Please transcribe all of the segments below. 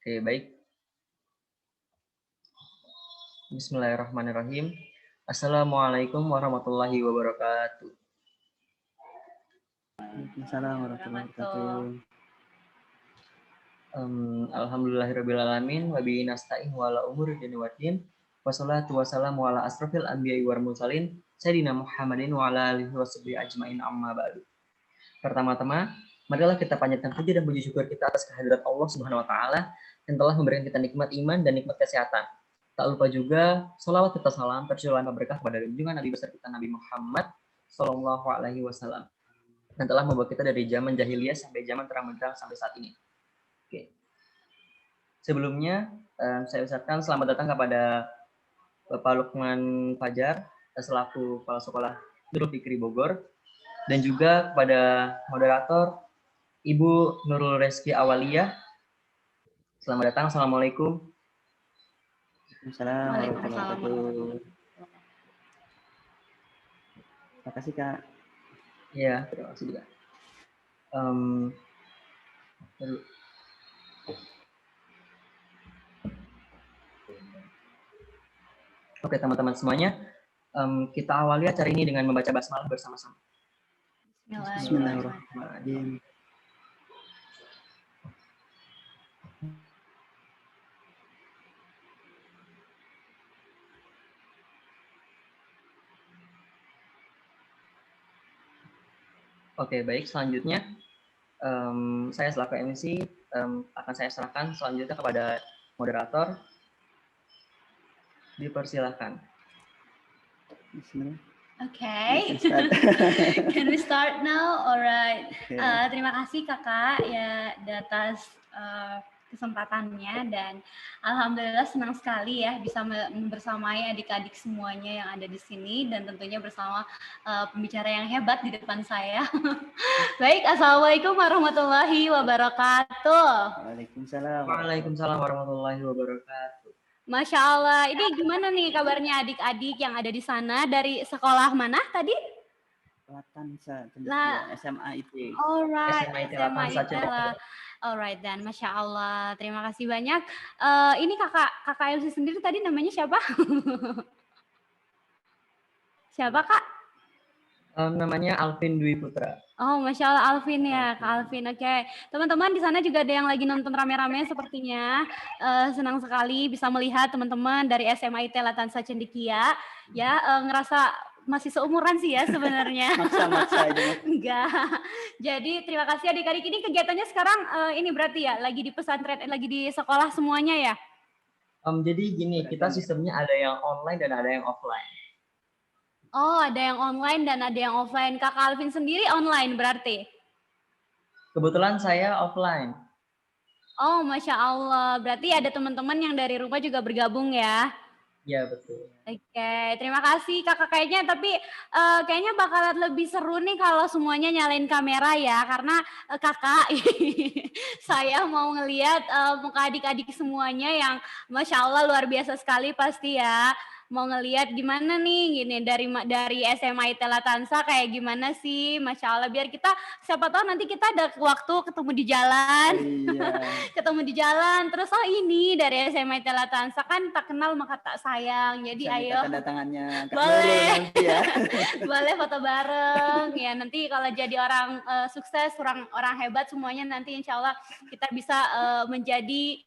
Oke, baik. Bismillahirrahmanirrahim. Assalamualaikum warahmatullahi wabarakatuh. Waalaikumsalam warahmatullahi wabarakatuh. Alhamdulillahirrabbilalamin wa bihi nasta'in wa ala umuri dini waddin. Wassalatu wassalamu ala asrofil anbiya'i wal mursalin Sayyidina Muhammadin wa ala alihi washabihi ajmain amma ba'du. Pertama-tama, marilah kita panjatkan puji dan puji syukur kita atas kehadirat Allah Subhanahu wa taala yang telah memberikan kita nikmat iman dan nikmat kesehatan. Tak lupa juga sholawat serta salam tercurah berkah kepada junjungan Nabi besar kita Nabi Muhammad Sallallahu Alaihi Wasallam yang telah membawa kita dari zaman jahiliyah sampai zaman terang benderang sampai saat ini. Oke. Sebelumnya saya ucapkan selamat datang kepada Bapak Lukman Fajar selaku Kepala Sekolah Nurul Fikri Bogor dan juga kepada moderator Ibu Nurul Reski Awaliyah. Selamat datang. Assalamualaikum. Waalaikumsalam warahmatullahi wabarakatuh. Terima kasih Kak. Ya, terima kasih juga. Oke teman-teman semuanya, kita awali acara ini dengan membaca basmalah bersama-sama. Bismillahirrahmanirrahim. Oke, baik. Selanjutnya, saya selaku MC akan saya serahkan selanjutnya kepada moderator. Dipersilahkan. Bismillah. Okay. Can we start now? Alright. Okay. Terima kasih kakak ya atas kesempatannya dan alhamdulillah senang sekali ya bisa bersamai adik-adik semuanya yang ada di sini dan tentunya bersama pembicara yang hebat di depan saya. Baik, assalamualaikum warahmatullahi wabarakatuh. Waalaikumsalam. Waalaikumsalam warahmatullahi wabarakatuh. Masya Allah, ini gimana nih kabarnya adik-adik yang ada di sana dari sekolah mana tadi? Latansa, SMA IT. Alright, SMA IT SMA Latansa. Alright dan Masya Allah, terima kasih banyak. Ini kakak MC sendiri tadi namanya siapa? Siapa kak? Namanya Alvin Dwi Putra. Oh, Masya Allah Alvin ya, Kak Alvin. Oke, teman-teman di sana juga ada yang lagi nonton rame-rame sepertinya. Senang sekali bisa melihat teman-teman dari SMA IT Latansa Cendekia. Ya, ngerasa masih seumuran sih ya sebenarnya. Maksa aja. Enggak. Jadi terima kasih adik-adik. Ini kegiatannya sekarang ini berarti ya lagi di pesantren, lagi di sekolah semuanya ya? Jadi gini, kita sistemnya ada yang online dan ada yang offline. Oh, ada yang online dan ada yang offline. Kakak Alvin sendiri online berarti? Kebetulan saya offline. Oh, Masya Allah. Berarti ada teman-teman yang dari rumah juga bergabung ya? Iya, betul. Oke, terima kasih kakak kayaknya. Tapi kayaknya bakalan lebih seru nih kalau semuanya nyalain kamera ya. Karena kakak, saya mau ngelihat muka adik-adik semuanya yang Masya Allah luar biasa sekali pasti ya. Mau ngelihat gimana nih gini dari SMA IT Latansa kayak gimana sih, Masya Allah, biar kita siapa tahu nanti kita ada waktu ketemu di jalan. Iya. Ketemu di jalan terus ini dari SMA IT Latansa kan tak kenal maka tak sayang, jadi Bisa ayo tanda tangannya boleh nanti ya. boleh foto bareng ya, nanti kalau jadi orang sukses, orang hebat semuanya nanti insya Allah kita bisa menjadi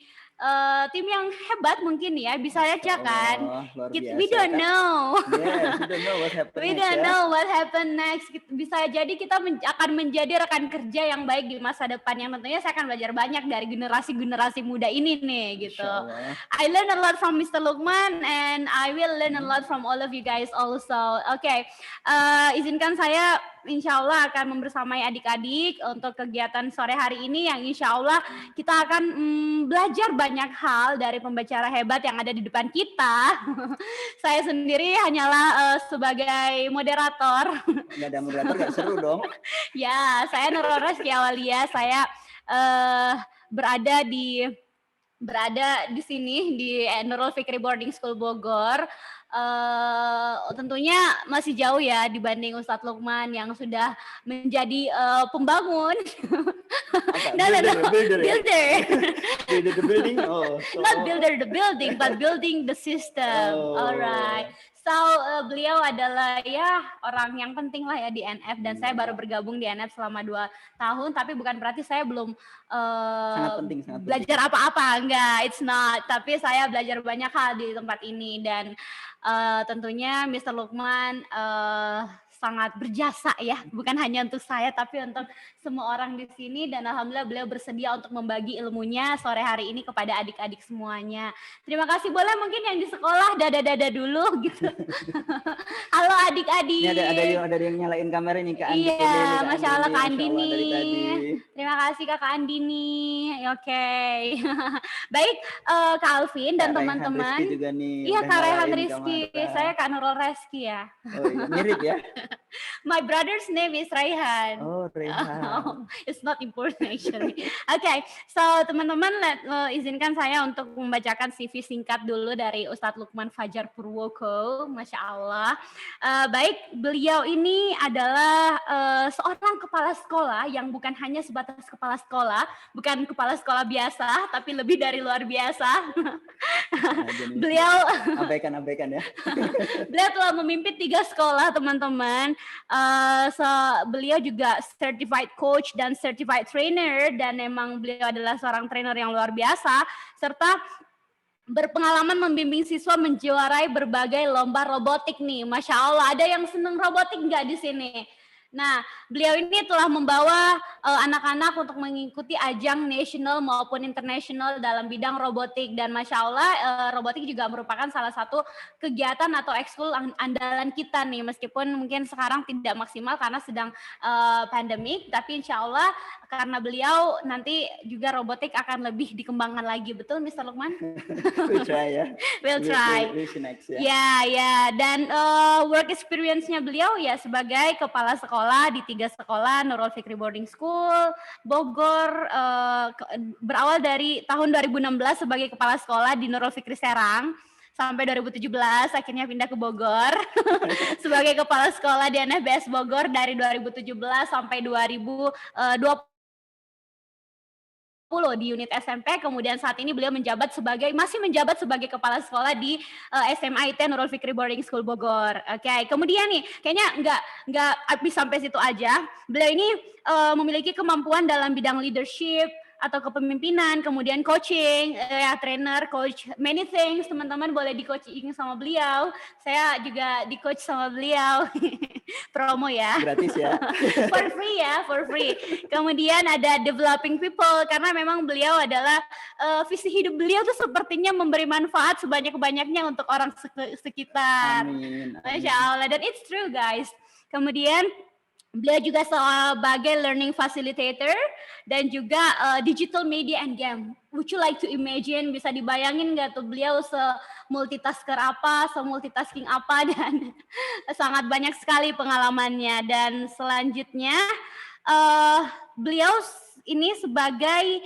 tim yang hebat mungkin ya, bisa aja kan. We don't know. Yes, we don't know what happened We next. don't know what happened next. Bisa jadi kita akan menjadi rekan kerja yang baik di masa depan yang tentunya saya akan belajar banyak dari generasi muda ini nih gitu. I learn a lot from Mr. Lukman and I will learn a lot from all of you guys also. Oke, izinkan saya insya Allah akan membersamai adik-adik untuk kegiatan sore hari ini yang insya Allah kita akan belajar banyak hal dari pembicara hebat yang ada di depan kita. Saya sendiri hanyalah sebagai moderator. Nggak ada moderator, nggak seru dong. Ya, saya Nurul Reski Awaliyah. Saya berada di berada di sini di Nurul Fikri Boarding School Bogor. Tentunya masih jauh ya dibanding Ustadz Lukman yang sudah menjadi pembangun. Builder. Builder the building. Not builder the building, but building the system. Alright. So beliau adalah ya orang yang penting lah ya di NF dan saya baru bergabung di NF selama 2 tahun, tapi bukan berarti saya belum sangat penting. Belajar apa-apa, enggak, it's not. Tapi saya belajar banyak hal di tempat ini dan tentunya Mr. Lukman sangat berjasa ya, bukan hanya untuk saya tapi untuk semua orang di sini dan alhamdulillah beliau bersedia untuk membagi ilmunya sore hari ini kepada adik-adik semuanya. Terima kasih, boleh mungkin yang di sekolah dada-dada dulu gitu. Halo adik-adik. Ini ada yang nyalain kamera nih Kak Andi. Iya, Masya Allah Kak Andini. Terima kasih Kakak Andini. Oke. Baik Kak Alvin dan teman-teman. Iya Kak Rehan Rizky. Saya Kak Nurul Reski ya. Oh, iya. Mirip ya. My brother's name is Raihan. Oh, Raihan. It's not important actually. Okay, so teman-teman izinkan saya untuk membacakan CV singkat dulu dari Ustadz Lukman Fajar Purwoko. Masya Allah. Baik, beliau ini adalah seorang kepala sekolah yang bukan hanya sebatas kepala sekolah, bukan kepala sekolah biasa, tapi lebih dari luar biasa. Beliau abaikan ya. Beliau telah memimpin 3 sekolah, teman-teman. Beliau juga certified coach dan certified trainer dan memang beliau adalah seorang trainer yang luar biasa serta berpengalaman membimbing siswa menjuarai berbagai lomba robotik nih. Masya Allah, ada yang seneng robotik nggak di sini? Nah, beliau ini telah membawa anak-anak untuk mengikuti ajang nasional maupun internasional dalam bidang robotik dan Masya Allah robotik juga merupakan salah satu kegiatan atau ekskul andalan kita nih meskipun mungkin sekarang tidak maksimal karena sedang pandemik, tapi Insya Allah karena beliau nanti juga robotik akan lebih dikembangkan lagi, betul Mr. Lukman? We'll try ya. We'll try. Ya. Dan work experience-nya beliau ya sebagai kepala sekolah di 3 sekolah Nurul Fikri Boarding School Bogor, berawal dari tahun 2016 sebagai kepala sekolah di Nurul Fikri Serang sampai 2017 akhirnya pindah ke Bogor sebagai kepala sekolah di NFBS Bogor dari 2017 sampai 2020 di unit SMP, kemudian saat ini beliau masih menjabat sebagai kepala sekolah di SMA IT Nurul Fikri Boarding School Bogor. Oke, kemudian nih kayaknya nggak habis sampai situ aja. Beliau ini memiliki kemampuan dalam bidang leadership atau kepemimpinan, kemudian coaching, trainer, coach, many things. Teman-teman boleh di-coaching sama beliau. Saya juga di-coach sama beliau. Promo ya. Gratis ya. For free. Kemudian ada developing people, karena memang beliau adalah visi hidup beliau tuh sepertinya memberi manfaat sebanyak-banyaknya untuk orang sekitar. Amin. Masya Allah. Dan it's true guys. Kemudian beliau juga sebagai learning facilitator dan juga digital media and game. Would you like to imagine, bisa dibayangin nggak tuh beliau multitasker apa, multitasking apa, dan sangat banyak sekali pengalamannya. Dan selanjutnya beliau ini sebagai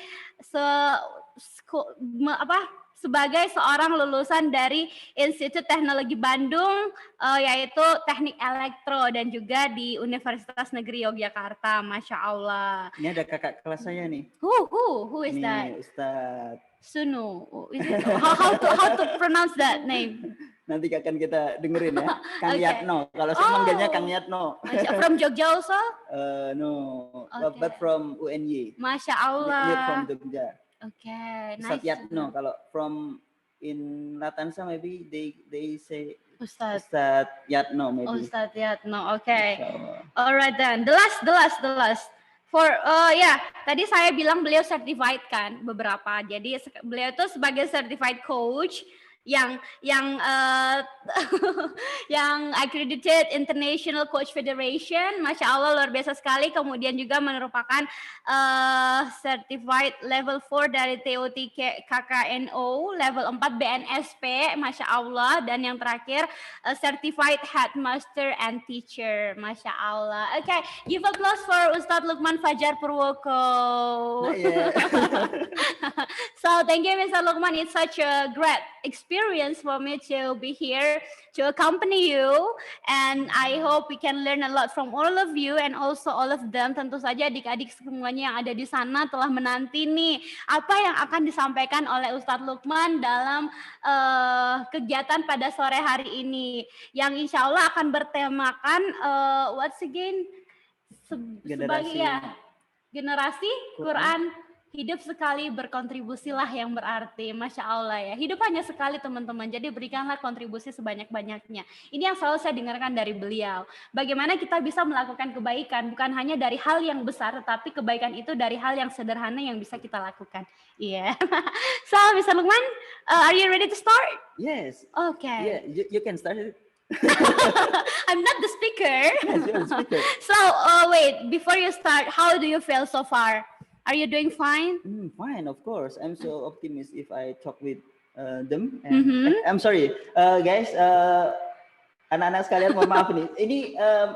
sebagai seorang lulusan dari Institut Teknologi Bandung, yaitu Teknik Elektro dan juga di Universitas Negeri Yogyakarta. Masya Allah. Ini ada kakak kelas saya nih. Who is ini that? Ustadz Sunu. Is it, how to pronounce that name? Nanti akan kita dengerin ya. Kang Okay. Yatno. Kalau saya manggilnya Kang Yatno. From Jogja also? No, Okay. but from UNY. Masya Near Allah. from Jogja. Okay, Ustadz nice. Yatno. Kalau from in Latansa maybe they say Ustadz Yatno maybe. Ustadz Yatno. Okay. Insyaallah. Alright then. The last. For tadi saya bilang beliau certified kan beberapa. Jadi beliau itu sebagai certified coach yang yang accredited International Coach Federation. Masya Allah luar biasa sekali. Kemudian juga merupakan certified level 4 dari TOT KKNO, level 4 BNSP. Masya Allah. Dan yang terakhir certified headmaster and teacher. Masya Allah. Okay, give applause for Ustadz Lukman Fajar Purwoko. So thank you, Mr. Lukman. It's such a great experience for me to be here to accompany you, and I hope we can learn a lot from all of you and also all of them. Tentu saja adik-adik semuanya yang ada di sana telah menanti nih apa yang akan disampaikan oleh Ustadz Lukman dalam kegiatan pada sore hari ini, yang insya Allah akan bertemakan what's again sebagai generasi Quran hidup sekali, berkontribusilah yang berarti. Masya Allah ya, hidup hanya sekali teman-teman, jadi berikanlah kontribusi sebanyak-banyaknya. Ini yang selalu saya dengarkan dari beliau. Bagaimana kita bisa melakukan kebaikan, bukan hanya dari hal yang besar, tetapi kebaikan itu dari hal yang sederhana yang bisa kita lakukan. Iya. Yeah. So, Mr. Lukman, are you ready to start? Yes. Okay. Yeah, you can start it. I'm not the speaker. Yes, you're the speaker. So, wait, before you start, how do you feel so far? Are you doing fine? Fine, of course. I'm so optimistic if I talk with them. And, I'm sorry, guys. Anak-anak sekalian, mohon maaf nih. Ini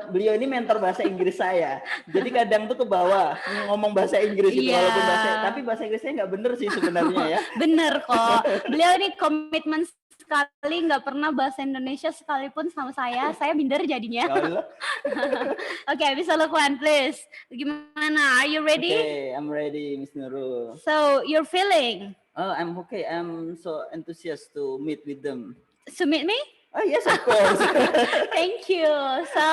beliau ini mentor bahasa Inggris saya. Jadi kadang tuh ke bawah ngomong bahasa Inggris gitu, walaupun tapi bahasa Inggrisnya nggak bener sih sebenarnya ya. Bener kok. Beliau ini komitmen sekali, nggak pernah bahasa Indonesia sekalipun sama saya minder jadinya. Oke, bisa Lukman, please. Gimana? Are you ready? Okay, I'm ready, Miss Nurul. So, you're feeling? Oh, I'm okay. I'm so enthusiastic to meet with them. To meet me? Oh yes, of course. Thank you. So,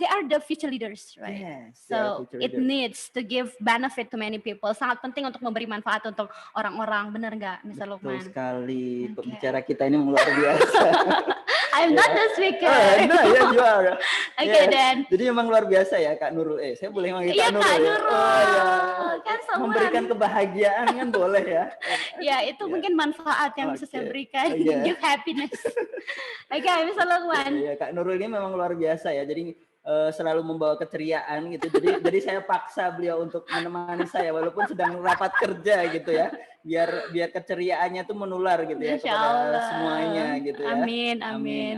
they are the future leaders, right? Yes. So it needs to give benefit to many people. Sangat penting untuk memberi manfaat untuk orang-orang, benar nggak, Mr. Lukman? Betul sekali. Pembicara kita ini luar biasa. I'm not the speaker. No, yeah, you are. Okay, then. Jadi memang luar biasa ya, Kak Nurul. Saya boleh manggil Kak Nurul. Kak Nurul. Kan memberikan kebahagiaan kan boleh ya. Ya, itu mungkin manfaat yang bisa saya berikan. Give happiness. Oke, Mr. Lukman. Ya, Kak Nurul ini memang luar biasa ya. Jadi selalu membawa keceriaan gitu. Jadi saya paksa beliau untuk menemani saya walaupun sedang rapat kerja gitu ya. Biar keceriaannya tuh menular gitu ya kepada semuanya gitu ya. Amin.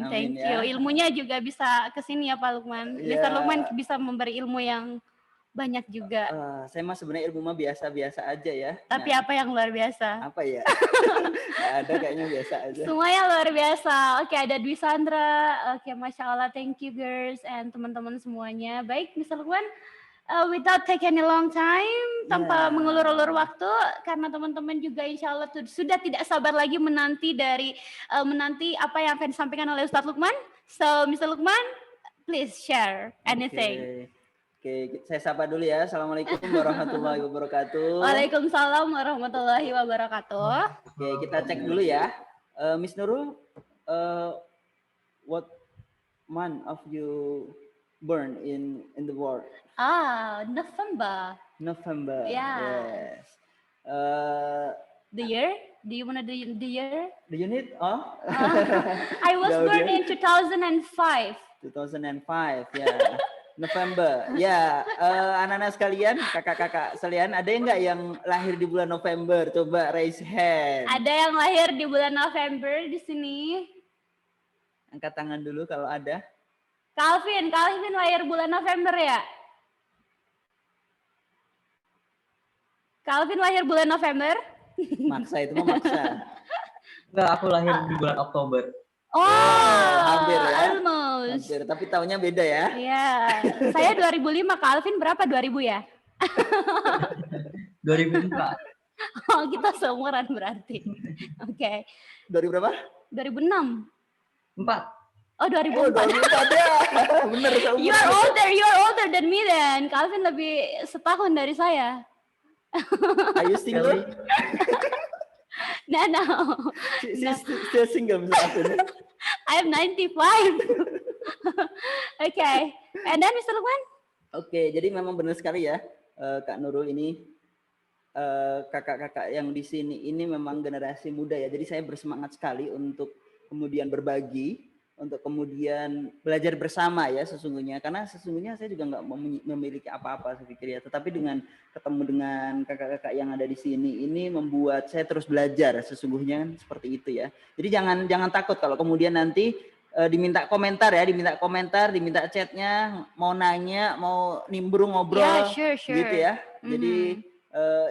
Thank you. Ilmunya juga bisa ke sini ya Pak Lukman. Mr. Lukman bisa memberi ilmu yang banyak juga. Saya mah sebenarnya ilmu mah biasa-biasa aja ya. Tapi apa yang luar biasa? Apa ya? Nggak ada, kayaknya biasa aja. Semuanya luar biasa. Oke, ada Dwi Sandra. Oke, Masya Allah. Thank you girls and teman-teman semuanya. Baik, Mr. Lukman. Without take any long time, tanpa mengulur-ulur waktu, karena teman-teman juga insya Allah sudah tidak sabar lagi menanti apa yang akan disampaikan oleh Ustadz Lukman. So, Mr. Lukman, please share anything. Oke, saya sapa dulu ya. Assalamualaikum warahmatullahi wabarakatuh. Waalaikumsalam warahmatullahi wabarakatuh. Oke, kita cek dulu ya. Miss Nurul, what month of you born in the war? November. Yeah. Yes. The year? Do you want to do the year? The unit? I was born in 2005. 2005, ya. November. Ya, anak-anak sekalian, kakak-kakak sekalian, ada yang nggak yang lahir di bulan November? Coba raise hand. Ada yang lahir di bulan November di sini? Angkat tangan dulu kalau ada. Calvin lahir bulan November ya? Calvin lahir bulan November? Maksa itu mah maksa. Enggak, aku lahir di bulan Oktober. Hampir ya. Almost. Hampir, tapi tahunnya beda ya. Iya. Saya 2005, Calvin berapa 2000 ya? 2004. Oh, kita seumuran berarti. Oke. 2000 berapa? 2006. 4. Oh, 2004. Oh, 2004 ya. Bener. You're older than me then. Calvin lebih setahun dari saya. Are you single? No. She's still single, misalnya. I'm 95. Okay. And then Mr. Lukman? Oke, jadi memang benar sekali ya, Kak Nurul ini kakak-kakak yang di sini ini memang generasi muda ya. Jadi saya bersemangat sekali untuk kemudian berbagi, untuk kemudian belajar bersama ya sesungguhnya. Karena sesungguhnya saya juga nggak memiliki apa-apa saya pikir ya. Tetapi dengan ketemu dengan kakak-kakak yang ada di sini ini membuat saya terus belajar sesungguhnya seperti itu ya. Jadi jangan takut kalau kemudian nanti diminta komentar ya, diminta chatnya, mau nanya, mau nimbrung ngobrol, Sure. gitu ya. Jadi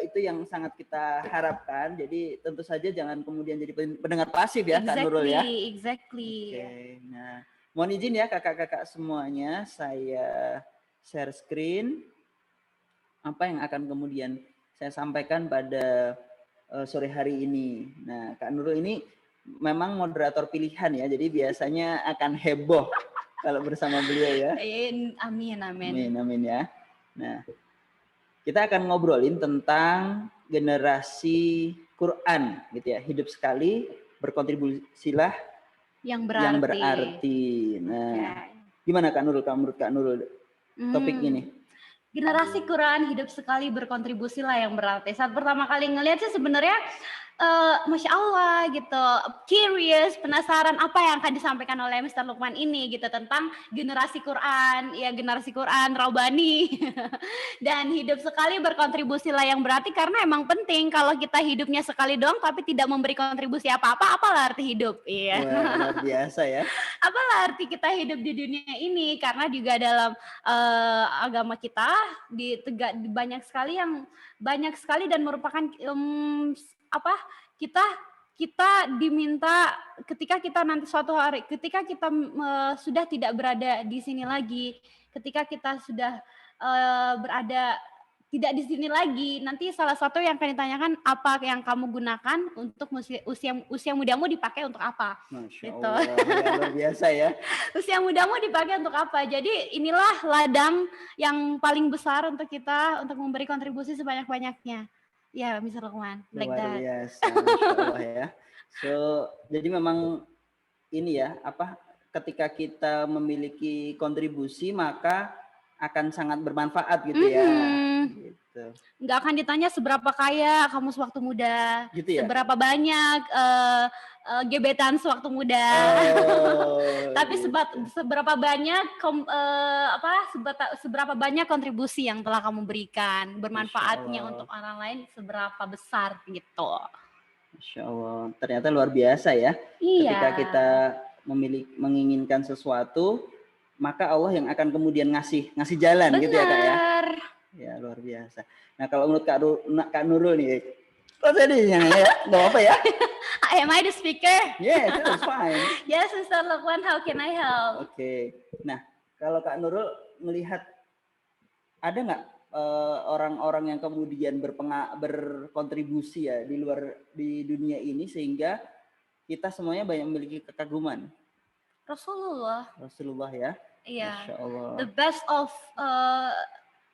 itu yang sangat kita harapkan. Jadi tentu saja jangan kemudian jadi pendengar pasif ya, Kak Nurul ya. Exactly. Oke. Nah, mohon izin ya kakak-kakak semuanya, saya share screen apa yang akan kemudian saya sampaikan pada sore hari ini. Nah, Kak Nurul ini memang moderator pilihan ya, jadi biasanya akan heboh kalau bersama beliau ya. Amin, amin. Amin, amin ya. Nah, kita akan ngobrolin tentang generasi Quran gitu ya. Hidup sekali, berkontribusilah yang berarti. Nah, gimana Kak Nurul, menurut Kak Nurul topik ini? Generasi Quran hidup sekali, berkontribusilah yang berarti. Saat pertama kali ngelihat sih sebenarnya Masya Allah gitu, curious, penasaran apa yang akan disampaikan oleh Mr. Lukman ini gitu tentang generasi Quran, ya generasi Quran, Raubani dan hidup sekali berkontribusilah yang berarti karena emang penting kalau kita hidupnya sekali doang tapi tidak memberi kontribusi apa-apa, apalah arti hidup? Iya. Wah, luar biasa ya. Apalah arti kita hidup di dunia ini karena juga dalam agama kita banyak sekali dan merupakan kita diminta ketika kita nanti suatu hari ketika kita sudah tidak berada di sini lagi, ketika kita sudah berada tidak di sini lagi, nanti salah satu yang akan ditanyakan apa yang kamu gunakan untuk usia mudamu dipakai untuk apa? Masya gitu. Allah, ya, luar biasa ya. Usia mudamu dipakai untuk apa? Jadi inilah ladang yang paling besar untuk kita untuk memberi kontribusi sebanyak-banyaknya. Ya, Mr. Lukman, like luar that. biasa, Masya Allah ya. So, jadi memang ini ya, ketika kita memiliki kontribusi maka akan sangat bermanfaat gitu ya. Gitu. Nggak akan ditanya seberapa kaya kamu sewaktu muda, gitu ya? Seberapa banyak gebetan sewaktu muda, tapi seberapa banyak seberapa banyak kontribusi yang telah kamu berikan, bermanfaatnya untuk orang lain seberapa besar gitu. Masya Allah, ternyata luar biasa ya. Iya. Ketika kita menginginkan sesuatu, maka Allah yang akan kemudian ngasih jalan. Benar. Gitu ya Kak ya. Ya luar biasa. Nah kalau menurut Kak Nurul nih, kok tadi yang ya, nggak apa ya? Am I the speaker? Yes, that's fine. Yes, Mr. Lukman, how can I help? Oke. Nah kalau Kak Nurul melihat ada nggak orang-orang yang kemudian berkontribusi ya di dunia ini sehingga kita semuanya banyak memiliki kekaguman? Rasulullah ya. Iya. Masya Allah. The best of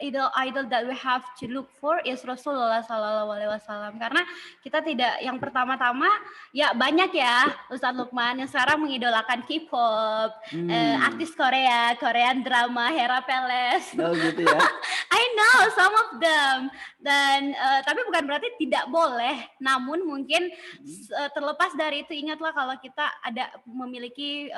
idol that we have to look for is Rasulullah SAW. Karena kita tidak yang pertama-tama ya banyak ya Ustadz Lukman yang sekarang mengidolakan K-pop, artis Korean drama, Hera Peles. Oh gitu ya. I know some of them. Dan tapi bukan berarti tidak boleh. Namun mungkin terlepas dari itu ingatlah kalau kita ada memiliki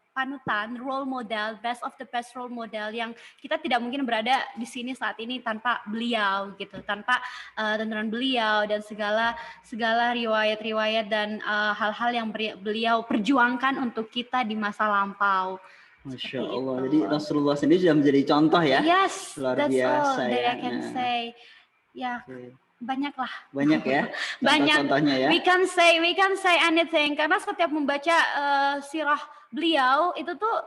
panutan, role model, best of the best role model yang kita tidak mungkin berada di sini saat ini tanpa beliau gitu, tanpa tuntunan beliau dan segala riwayat-riwayat dan hal-hal yang beliau perjuangkan untuk kita di masa lampau. Masya Allah. Jadi Rasulullah sendiri sudah menjadi contoh ya. Yes, luar that's biasa all that ya. I can say. Ya. Okay. Banyak ya contoh-contohnya ya. We can say anything karena setiap membaca sirah beliau itu tuh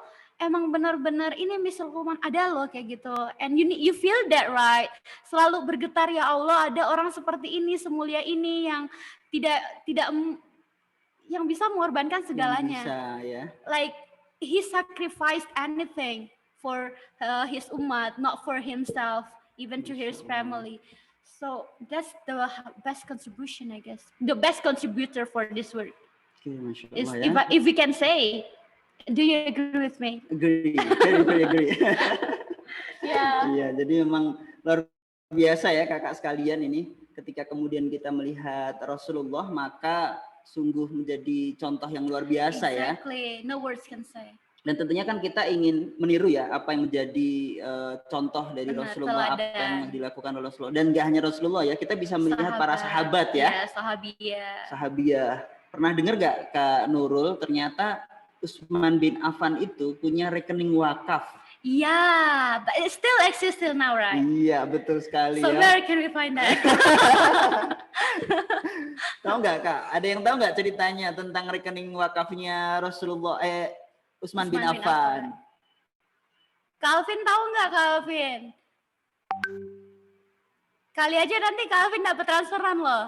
emang benar-benar ini Mr. Lukman ada loh kayak gitu, and you feel that right, selalu bergetar ya Allah ada orang seperti ini semulia ini yang tidak yang bisa mengorbankan segalanya, bisa, ya. Like he sacrificed anything for his umat, not for himself, even to his family. So that's the best contribution, I guess. The best contributor for this work. Okay, Masya Is Allah, if we can say. Do you agree with me? Agree, very agree. Yeah. Iya, jadi memang luar biasa ya kakak sekalian ini. Ketika kemudian kita melihat Rasulullah, maka sungguh menjadi contoh yang luar biasa ya. Exactly, no words can say. Dan tentunya kan kita ingin meniru ya apa yang menjadi contoh dari Rasulullah, apa yang dilakukan oleh Rasulullah. Dan gak hanya Rasulullah ya, kita bisa melihat para sahabat ya. Sahabiyah. Pernah dengar gak Kak Nurul, ternyata Utsman bin Affan itu punya rekening wakaf. Yeah, but it still exists till now, right? Iya, betul sekali So ya. where can we find that? Tahu nggak Kak? Ada yang tahu nggak ceritanya tentang rekening wakafnya Rasulullah Utsman bin Affan? Calvin tahu nggak Calvin? Kali aja nanti Calvin dapat transferan loh.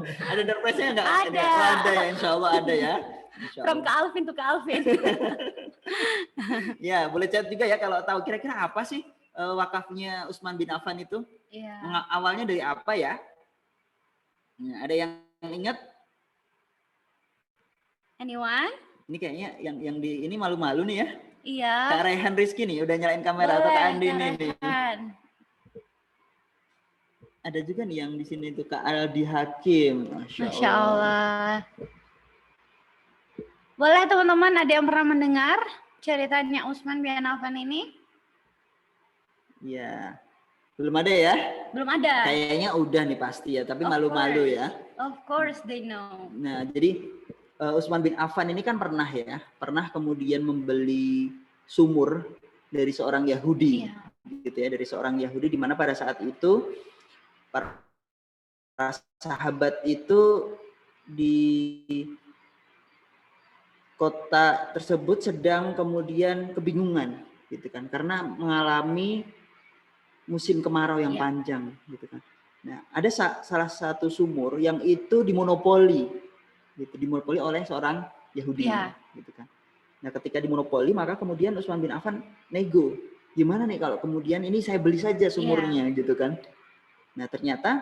Ada door prize-nya nggak? Ada. Ada ya, insya Allah ada ya. Insya From Allah. Calvin to Calvin. Ya, boleh chat juga ya kalau tahu kira-kira apa sih wakafnya Utsman bin Affan itu? Iya. Awalnya dari apa ya? Nah, ada yang ingat? Anyone? Ini kayaknya yang di ini malu-malu nih ya. Iya. Kak Rehan Rizky nih udah nyalain kamera atau Kak Andi nih. Ada juga nih yang di sini tuh Kak Aldi Hakim. Masya Allah. Boleh teman-teman, ada yang pernah mendengar ceritanya Utsman bin Affan ini? Ya, belum ada ya? Belum ada. Kayaknya udah nih pasti ya, tapi malu-malu ya. Of course they know. Nah, jadi Utsman bin Affan ini kan pernah kemudian membeli sumur dari seorang Yahudi, gitu ya, dari seorang Yahudi, di mana pada saat itu para sahabat itu di kota tersebut sedang kemudian kebingungan, gitu kan, karena mengalami musim kemarau yang panjang, gitu kan. Nah, ada salah satu sumur yang itu dimonopoli, gitu, dimonopoli oleh seorang Yahudi, gitu kan. Nah, ketika dimonopoli, maka kemudian Utsman bin Affan nego, gimana nih kalau kemudian ini saya beli saja sumurnya, gitu kan. Nah, ternyata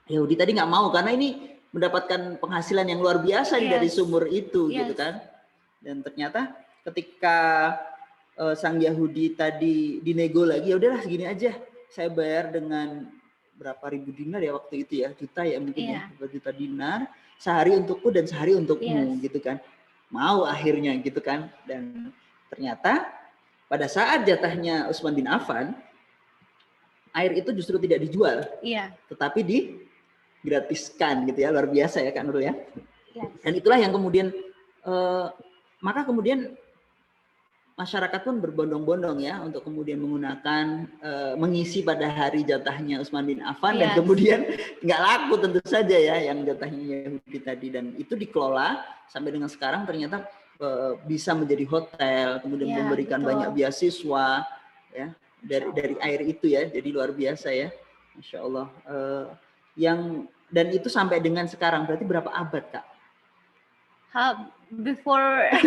Yahudi tadi nggak mau karena ini mendapatkan penghasilan yang luar biasa dari sumur itu, gitu kan. Dan ternyata ketika sang Yahudi tadi dinego lagi, ya udahlah segini aja, saya bayar dengan berapa ribu dinar ya waktu itu ya, juta ya mungkin ya, berapa juta dinar, sehari untukku dan sehari untukmu, gitu kan. Mau akhirnya, gitu kan. Dan ternyata pada saat jatahnya Utsman bin Affan, air itu justru tidak dijual, tetapi digratiskan, gitu ya. Luar biasa ya Kak Nurul ya. Dan itulah yang kemudian maka kemudian masyarakat pun berbondong-bondong ya untuk kemudian menggunakan mengisi pada hari jatahnya Utsman bin Affan, dan kemudian nggak laku tentu saja ya yang jatahnya Yahudi tadi, dan itu dikelola sampai dengan sekarang ternyata bisa menjadi hotel, kemudian memberikan banyak beasiswa ya dari air itu ya. Jadi luar biasa ya, Masya Allah. Dan itu sampai dengan sekarang berarti berapa abad Kak? Before I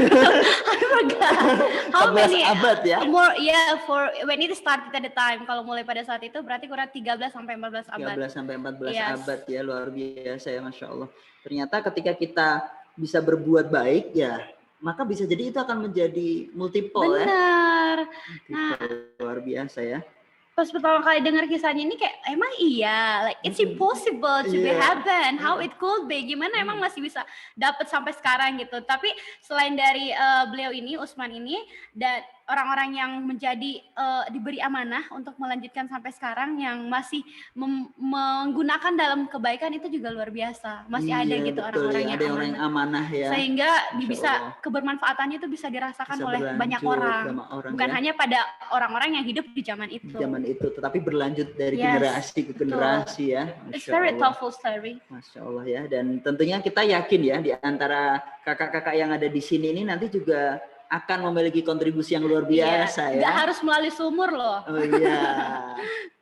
forgot how many abad ya? More for when it started at the time. Kalau mulai pada saat itu berarti kurang 13 sampai 14 abad. 13 sampai 14 abad ya, luar biasa ya, Masya Allah. Ternyata ketika kita bisa berbuat baik ya, maka bisa jadi itu akan menjadi multiple. Benar. Luar biasa ya. Pas pertama kali dengar kisahnya ini kayak emang iya, like it's impossible to be happen, how it could be, gimana emang masih bisa dapat sampai sekarang gitu. Tapi selain dari beliau ini, Utsman ini, dan orang-orang yang menjadi diberi amanah untuk melanjutkan sampai sekarang, yang masih menggunakan dalam kebaikan, itu juga luar biasa. Masih ada gitu orang-orang yang amanah ya. Sehingga bisa kebermanfaatannya itu bisa dirasakan oleh banyak orang. Bukan hanya pada orang-orang yang hidup di zaman itu. Tetapi berlanjut dari generasi ke generasi ya. It's very thoughtful story. Masya Allah ya. Dan tentunya kita yakin ya, di antara kakak-kakak yang ada di sini ini nanti juga akan memiliki kontribusi yang luar biasa ya. Nggak harus melalui sumur loh. Oh iya,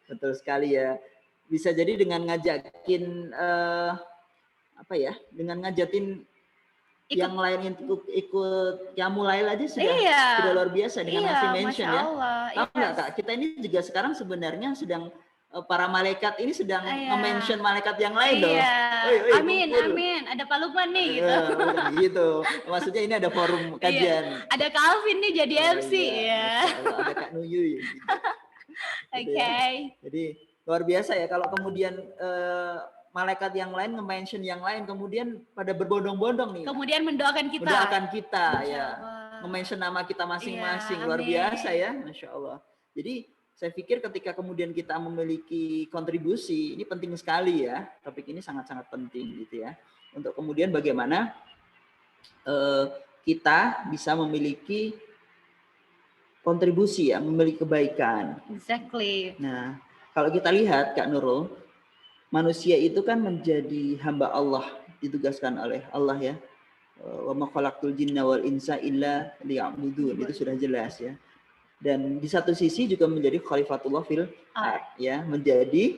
betul sekali ya. Bisa jadi dengan ngajakin dengan ngajakin yang lain ikut Qiyamul Lail aja sudah luar biasa dengan ngasih mention ya. Tahu nggak Kak, kita ini juga sekarang sebenarnya sedang para malaikat ini sedang mention malaikat yang lain loh. Amin. Ada Pak Lukman nih gitu. Gitu. Maksudnya ini ada forum kajian. Ada Calvin nih jadi MC ya. Ada Kak Nuyu. Gitu. Oke. Jadi luar biasa ya kalau kemudian malaikat yang lain nge-mention yang lain, kemudian pada berbondong-bondong nih. Kemudian mendoakan kita ya. Nge-mention nama kita masing-masing. Luar biasa ya, Masya Allah. Jadi saya pikir ketika kemudian kita memiliki kontribusi, ini penting sekali ya. Topik ini sangat-sangat penting gitu ya. Untuk kemudian bagaimana kita bisa memiliki kontribusi ya, memiliki kebaikan. Exactly. Nah, kalau kita lihat Kak Nurul, manusia itu kan menjadi hamba Allah, ditugaskan oleh Allah ya. Wa ma khalaqtul jinna wal insa illa liya'budun. Itu sudah jelas ya. Dan di satu sisi juga menjadi khalifatullah fil ard ya, menjadi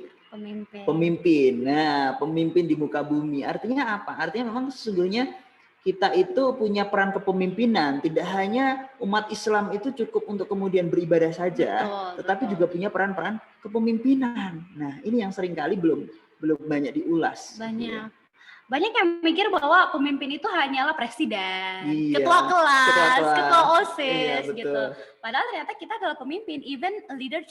pemimpin. Nah, pemimpin di muka bumi. Artinya apa? Artinya memang sesungguhnya kita itu punya peran kepemimpinan. Tidak hanya umat Islam itu cukup untuk kemudian beribadah saja, tetapi juga punya peran-peran kepemimpinan. Nah, ini yang seringkali belum banyak diulas. Banyak yang mikir bahwa pemimpin itu hanyalah presiden, ketua kelas, ketua OSIS gitu. Padahal ternyata kita adalah pemimpin, even a leader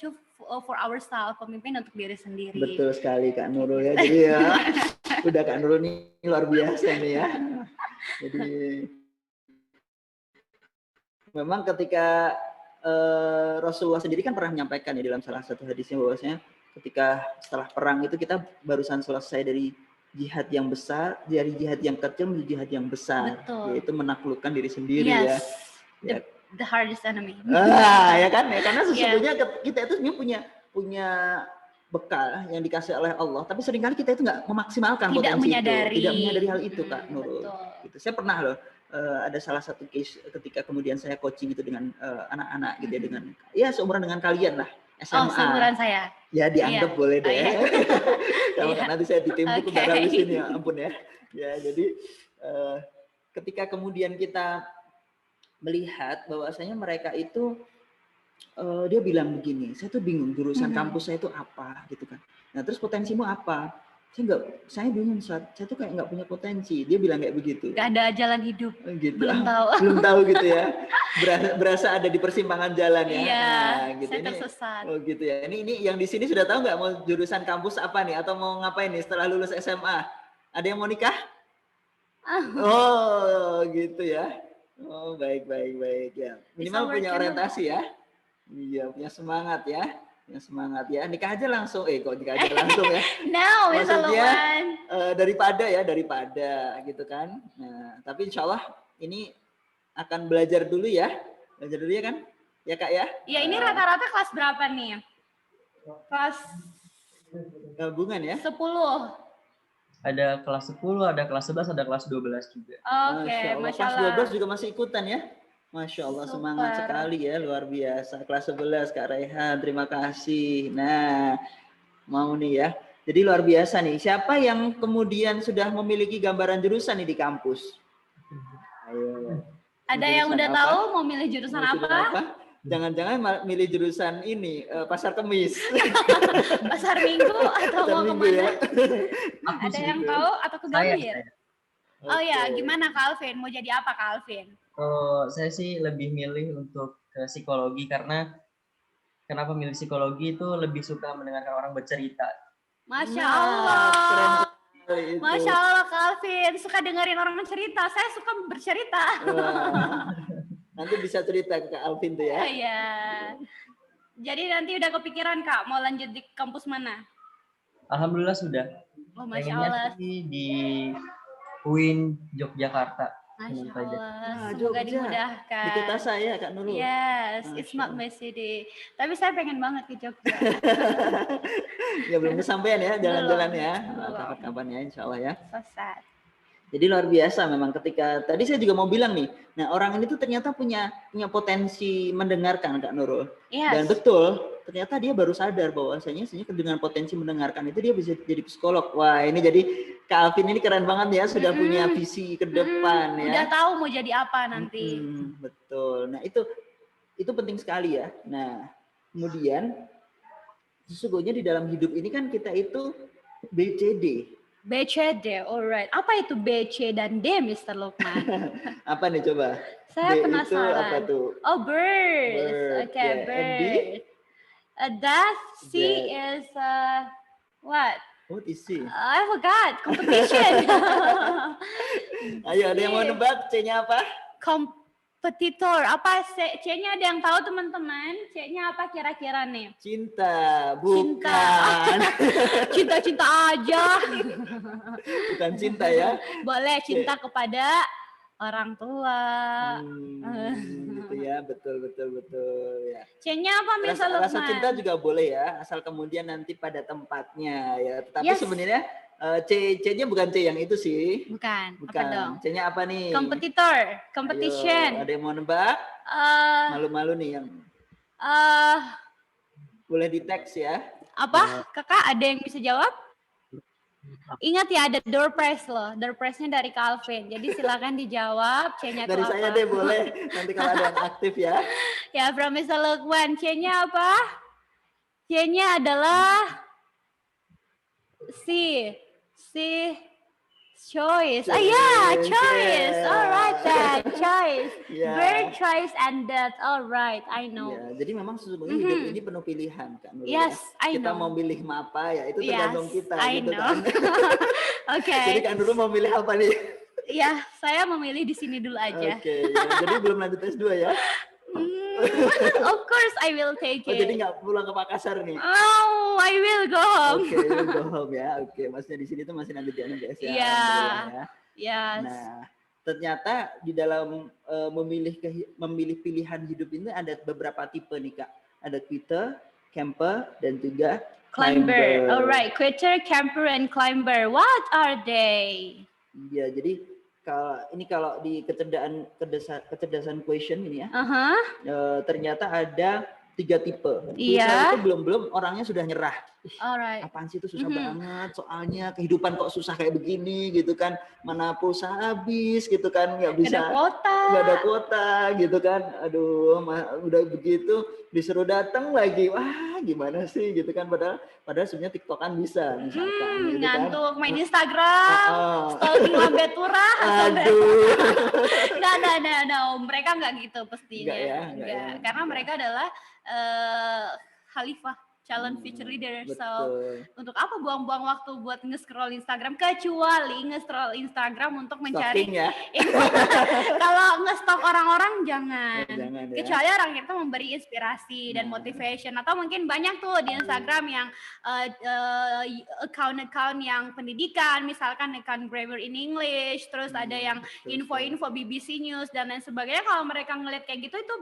for ourselves, pemimpin untuk diri sendiri. Betul sekali Kak Nurul ya. Jadi ya, udah Kak Nurul ini luar biasa nih ya. Jadi memang ketika Rasulullah sendiri kan pernah menyampaikan ya dalam salah satu hadisnya bahwasanya ketika setelah perang itu kita barusan selesai dari jihad yang besar, dari jihad yang kecil menuju jihad yang besar, yaitu menaklukkan diri sendiri ya. The hardest enemy. Ya kan ya, karena sesungguhnya kita itu sebenarnya punya bekal yang dikasih oleh Allah, tapi seringkali kita itu nggak memaksimalkan potensi itu, tidak menyadari hal itu Kak Nurul. Gitu. Saya pernah loh ada salah satu case ketika kemudian saya coaching itu dengan anak-anak gitu ya, dengan ya seumuran dengan kalian lah, SMA. Seumuran saya. Ya dianggap boleh deh. Kalau nanti saya ditimbuk udara di sini ya, ampun ya. Ya jadi ketika kemudian kita melihat bahwasanya mereka itu dia bilang begini, saya tuh bingung jurusan kampus saya itu apa gitu kan. Nah terus potensimu apa? Saya bingung, saya tuh kayak nggak punya potensi. Dia bilang kayak begitu. Gak ada jalan hidup. Gitu. Belum tahu. Belum tahu gitu ya. Berasa ada di persimpangan jalan ya. Iya. Nah, gitu. Saya tersesat. Oh gitu ya. Ini yang di sini sudah tahu nggak mau jurusan kampus apa nih atau mau ngapain nih setelah lulus SMA? Ada yang mau nikah? Oh gitu ya. Oh baik ya. Minimal punya orientasi ya. Iya punya semangat ya. Semangat ya, nikah aja langsung, kok nikah aja langsung ya. No, maksudnya daripada gitu kan. Nah, tapi insya Allah ini akan belajar dulu ya kan, ya Kak ya. Ya ini rata-rata kelas berapa nih? Kelas gabungan ya. 10. Ada kelas 10, ada kelas 11, ada kelas 12 juga. Oke, Masya Allah. Kelas 12 juga masih ikutan ya. Masya Allah, semangat sekali ya, luar biasa. Kelas 11 Kak Raihan, terima kasih. Nah, mau nih ya. Jadi luar biasa nih. Siapa yang kemudian sudah memiliki gambaran jurusan nih di kampus? Ayo. Ada yang udah tahu mau milih jurusan apa? Jangan-jangan milih jurusan ini, pasar kemis. Pasar minggu atau mau kemana? Ya? Ada yang tahu atau ke Gambir? Oh ya, gimana Kak Alvin? Mau jadi apa Kak Alvin? Saya sih lebih milih untuk ke psikologi karena kenapa milih psikologi itu lebih suka mendengarkan orang bercerita. Masya Allah. Masya Allah Kak Alvin suka dengerin orang bercerita. Saya suka bercerita. Nanti bisa cerita ke Kak Alvin tuh ya. Iya. Jadi nanti udah kepikiran Kak mau lanjut di kampus mana? Alhamdulillah sudah. Oh Masya Allah. Di UIN Yogyakarta. Masya Allah, semoga dimudahkan. Di kota saya Kak Nurul. Yes, it's not my city. Tapi saya pengen banget ke Jogja. Ya belum kesampaian ya, jalan-jalan ya. Kapan-kapan ya insya Allah ya. So sad. Jadi luar biasa memang ketika, tadi saya juga mau bilang nih, nah orang ini tuh ternyata punya potensi mendengarkan Kak Nurul. Yes. Dan betul, ternyata dia baru sadar bahwasanya dengan potensi mendengarkan itu dia bisa jadi psikolog. Wah ini jadi Kak Alvin ini keren banget ya, sudah punya visi ke depan ya. Udah tahu mau jadi apa nanti. Betul, nah itu penting sekali ya. Nah kemudian sesungguhnya di dalam hidup ini kan kita itu BCD. BCD, alright. Apa itu B, C, dan D, Mr. Lukman? Apa nih coba? Saya B penasaran. Itu apa tuh? Oh, birds. Okay, yeah. birds. That C is what? What is C? I forgot. Competition. Ayo, ada yang mau nebak C-nya apa? Kompetitor. Apa C-nya ada yang tahu teman-teman? C-nya apa kira-kira nih? Cinta, bukan. Cinta-cinta aja. Bukan cinta ya. Boleh cinta kepada orang tua. Gitu ya, betul ya. C-nya apa, Mr. Rasa Lukman? cinta juga boleh ya, asal kemudian nanti pada tempatnya ya. Tetapi Yes. sebenarnya C-nya bukan C yang itu sih. Bukan. Apa Bukan. dong? C-nya apa nih? Kompetitor, Ayo, competition. ada yang mau nebak? Eh, Malu-malu nih yang boleh di teks ya. apa? Kakak ada yang bisa jawab? Ingat ya, ada door prize loh. Door prize-nya dari Calvin. Jadi silakan dijawab. C-nya itu Dari apa? saya deh boleh. Nanti kalau ada yang aktif ya. Ya, from Mr. Lukman. C-nya apa? C-nya adalah choice. Ah ya, choice. Yeah. Alright then, choice. Yeah. Very choice and that. Alright, I know. Ya, jadi memang sesungguhnya hidup ini penuh pilihan kan. Yes, I kita know. mau milih apa ya, itu tergantung kita I gitu know. kan. Oke. Jadi Kak Nurul mau milih apa nih? Ya, saya memilih di sini dulu aja. Oke, ya, jadi belum lanjut S2 ya? Of course I will take Oh, it. jadi nggak pulang ke Makassar nih? Oh, I will go home. Oke, you go home ya. Oke, maksudnya di sini tuh masih lanjut jalan guys ya. Iya. Alhamdulillah ya. Yes. Nah, ternyata di dalam memilih pilihan hidup ini ada beberapa tipe nih Kak. Ada quitter, camper, dan juga Climber. Alright, quitter, camper, and climber. What are they? Ya, jadi kalau di kecerdasan question ini ya, ternyata ada 3 tipe. Iya. Itu belum orangnya sudah nyerah. Alright. Apaan sih itu susah banget, soalnya kehidupan kok susah kayak begini gitu kan, mana pulsa habis gitu kan, nggak bisa, nggak ada kuota gitu kan, aduh udah begitu disuruh datang lagi, wah gimana sih gitu kan, padahal sebenarnya TikTokan bisa misalkan gitu ngantuk kan. main Instagram, stalking lambe turah, aduh. No, mereka nggak gitu pastinya. Enggak ya. Karena mereka adalah khalifah, calon future leader. Betul. So untuk apa buang-buang waktu buat nge-scroll Instagram, kecuali nge-scroll Instagram untuk mencari stalking ya. Kalau nge-stalk orang-orang jangan ya. Kecuali orang itu memberi inspirasi dan motivation, atau mungkin banyak tuh di Instagram yang account-account yang pendidikan, misalkan account grammar in English, terus ada yang info-info BBC News dan lain sebagainya. Kalau mereka ngeliat kayak gitu itu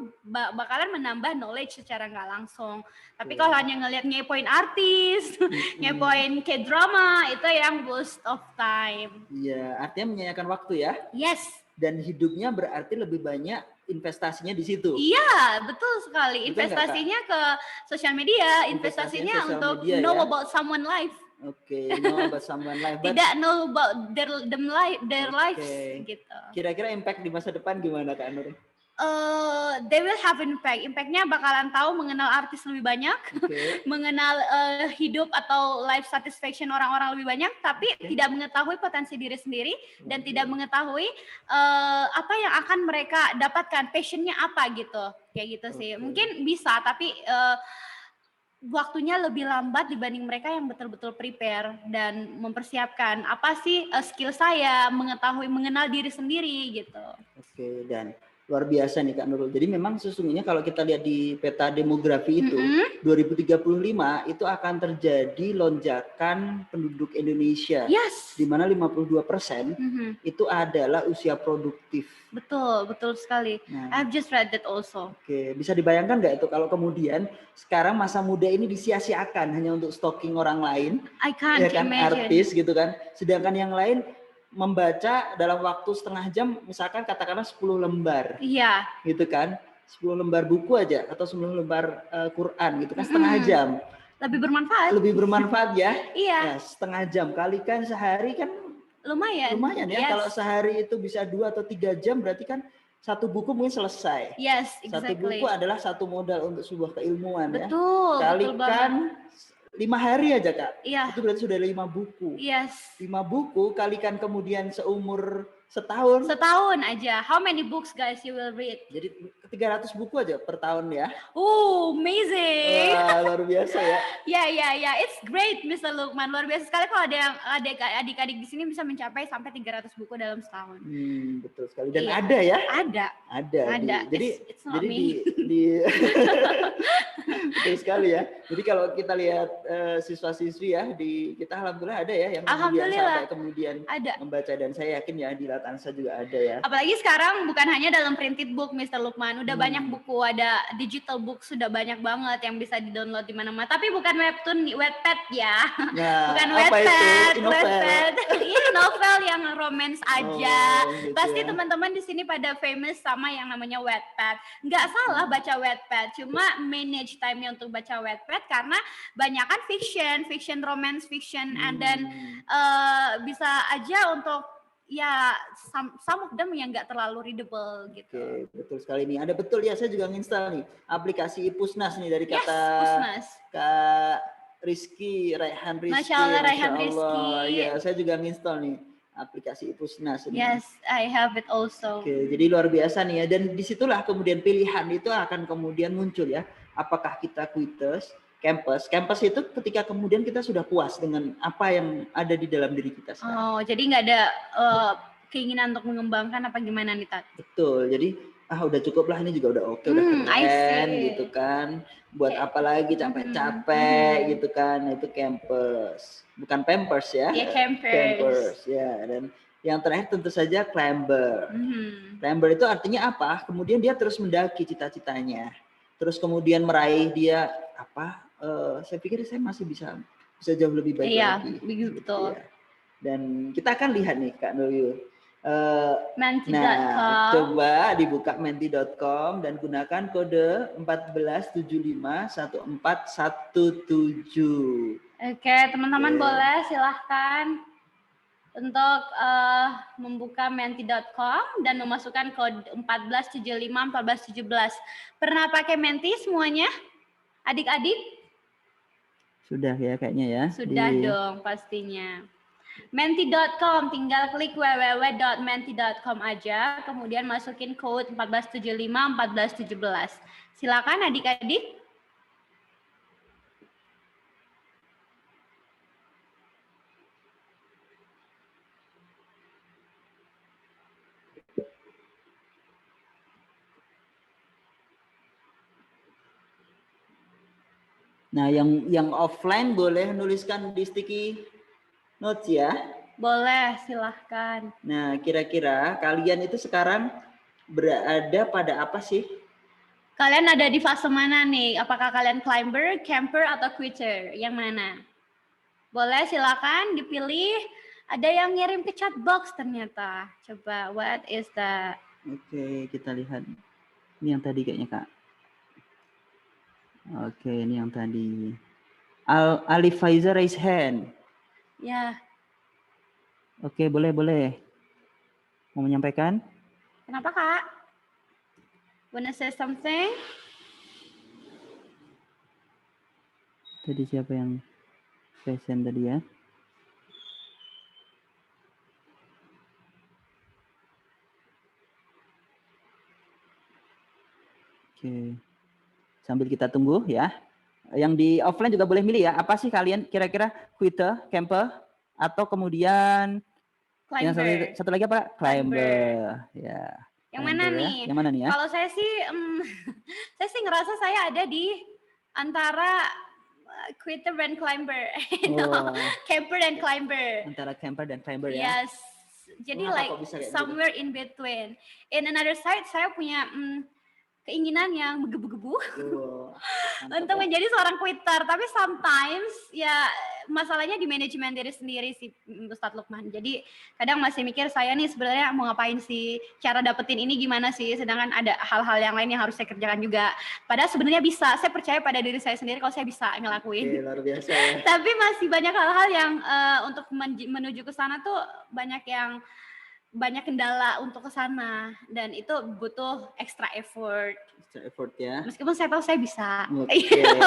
bakalan menambah knowledge secara nggak langsung. Tapi kalau hanya ngeliat ngepoin artis, ngepoin K-drama, itu yang waste of time. Iya, artinya menyia-nyiakan waktu ya. Yes. Dan hidupnya berarti lebih banyak investasinya di situ. Iya, betul sekali. Investasinya ke sosial media, investasinya untuk know about someone life. Oke, know about someone life. Tidak know about their lives gitu. Kira-kira impact di masa depan gimana Kak Nur? They will have impact. Impactnya bakalan tahu mengenal artis lebih banyak, mengenal hidup atau life satisfaction orang-orang lebih banyak, tapi tidak mengetahui potensi diri sendiri dan tidak mengetahui apa yang akan mereka dapatkan, passionnya apa gitu, kayak gitu sih. Mungkin bisa, tapi waktunya lebih lambat dibanding mereka yang betul-betul prepare dan mempersiapkan apa sih skill saya, mengenal diri sendiri gitu. Oke, dan luar biasa nih Kak Nurul. Jadi memang sesungguhnya kalau kita lihat di peta demografi itu, 2035 itu akan terjadi lonjakan penduduk Indonesia. Yes. Di mana 52% itu adalah usia produktif. Betul sekali. I've just read that also. Oke, bisa dibayangkan nggak itu kalau kemudian sekarang masa muda ini disia-siakan hanya untuk stalking orang lain, I can't imagine. Artis gitu kan. Sedangkan yang lain membaca dalam waktu setengah jam, misalkan katakanlah 10 lembar. Iya. Gitu kan. 10 lembar buku aja atau 10 lembar Quran gitu kan, setengah jam. Lebih bermanfaat. Lebih bermanfaat ya. Iya. Ya, setengah jam kalikan sehari kan lumayan ya. Yes. Kalau sehari itu bisa 2 atau 3 jam berarti kan satu buku mungkin selesai. Yes, exactly. Satu buku adalah satu modal untuk sebuah keilmuan. Betul, ya. Kalikan 5 hari aja Kak. Iya. Itu berarti sudah 5 buku. Yes. 5 buku kalikan kemudian seumur setahun. Setahun aja. How many books guys you will read? Jadi 300 buku aja per tahun ya. Amazing. Wah, luar biasa ya. Ya. It's great Mr. Lukman. Luar biasa sekali kalau ada yang adik-adik di sini bisa mencapai sampai 300 buku dalam setahun. Betul sekali. Dan ada ya? Ada. Jadi it's not me. Betul sekali ya. Jadi kalau kita lihat siswa-siswi ya kita alhamdulillah ada ya yang kemudian sampai kemudian ada. membaca, dan saya yakin ya di Alkansa juga ada ya. Apalagi sekarang bukan hanya dalam printed book, Mr. Lukman. Udah banyak buku, ada digital book, sudah banyak banget yang bisa di-download di mana-mana. Tapi bukan webtoon, Wattpad ya. Nah, bukan apa Wattpad, itu? Wattpad. Ini novel yang romance aja. Gitu Pasti ya. teman-teman di sini pada famous sama yang namanya Wattpad. Nggak salah baca Wattpad, cuma manage time-nya untuk baca Wattpad karena banyak kan fiction romance fiction, and then bisa aja untuk ya some of them yang nggak terlalu readable gitu. Oke, betul sekali nih. Ada betul ya, saya juga nginstal nih aplikasi Ipusnas nih dari Yes, kata Pusnas. Kak Raihan Rizky. Masya Allah, Raihan Masya Allah. Rizky. Ya, saya juga nginstal nih aplikasi Ipusnas ini. Yes, I have it also. Oke, jadi luar biasa nih ya. Dan disitulah kemudian pilihan itu akan kemudian muncul ya. Apakah kita quitters, campus itu ketika kemudian kita sudah puas dengan apa yang ada di dalam diri kita sekarang. Oh, jadi nggak ada keinginan untuk mengembangkan apa gimana nih, Tat? Betul, jadi udah cukup lah, ini juga udah oke, udah I keren see. gitu kan. Buat apa lagi capek-capek gitu kan. Nah, itu campus, bukan pampers ya. Iya, campers. Campers ya. Dan yang terakhir tentu saja climber. Climber itu artinya apa? Kemudian dia terus mendaki cita-citanya. Terus kemudian meraih dia apa? Saya pikir saya masih bisa jauh lebih baik lagi. Iya, betul. Ya. Dan kita akan lihat nih Kak Nurul. Menti.com. Nah, coba dibuka menti.com dan gunakan kode 14751417. Oke, teman-teman boleh silahkan untuk membuka menti.com dan memasukkan kode 14751417. Pernah pakai Menti semuanya? Adik-adik? Sudah ya kayaknya ya. Sudah dong pastinya. Menti.com, tinggal klik www.menti.com aja, kemudian masukin code 14751417. Silakan adik-adik. Nah, yang offline boleh nuliskan di sticky notes ya. Boleh, silahkan. Nah, kira-kira kalian itu sekarang berada pada apa sih? Kalian ada di fase mana nih? Apakah kalian climber, camper, atau quitter? Yang mana? Boleh, silakan dipilih. Ada yang ngirim ke chat box ternyata. Coba, what is that? Oke, kita lihat. Ini yang tadi kayaknya, Kak. Oke, ini yang tadi. Ali Faiza raise hand. Ya. Oke, boleh. Mau menyampaikan? Kenapa, Kak? Wanna say something? Tadi siapa yang present tadi ya? Oke. Sambil kita tunggu ya. Yang di offline juga boleh milih ya. Apa sih kalian kira-kira quitter, camper, atau kemudian Climber. yang satu lagi apa? Climber. Ya. Yang Climber mana ya. nih? Yang mana nih ya? Kalau saya sih, saya sih ngerasa saya ada di antara quitter dan climber. Oh. Camper dan climber. Antara camper dan climber ya. Yes. Jadi Kenapa like kok bisa kayak somewhere in between. In another side, saya punya keinginan yang menggebu-gebu untuk menjadi seorang quitter, tapi sometimes ya masalahnya di manajemen diri sendiri sih Ustadz Lukman. Jadi kadang masih mikir saya nih sebenarnya mau ngapain sih, cara dapetin ini gimana sih, sedangkan ada hal-hal yang lain yang harus saya kerjakan juga. Padahal sebenarnya bisa, saya percaya pada diri saya sendiri kalau saya bisa ngelakuin. Oke, luar biasa ya. Tapi masih banyak hal-hal yang untuk menuju ke sana tuh banyak kendala untuk ke sana, dan itu butuh extra effort. Extra effort ya. Meskipun saya tahu saya bisa. Oke.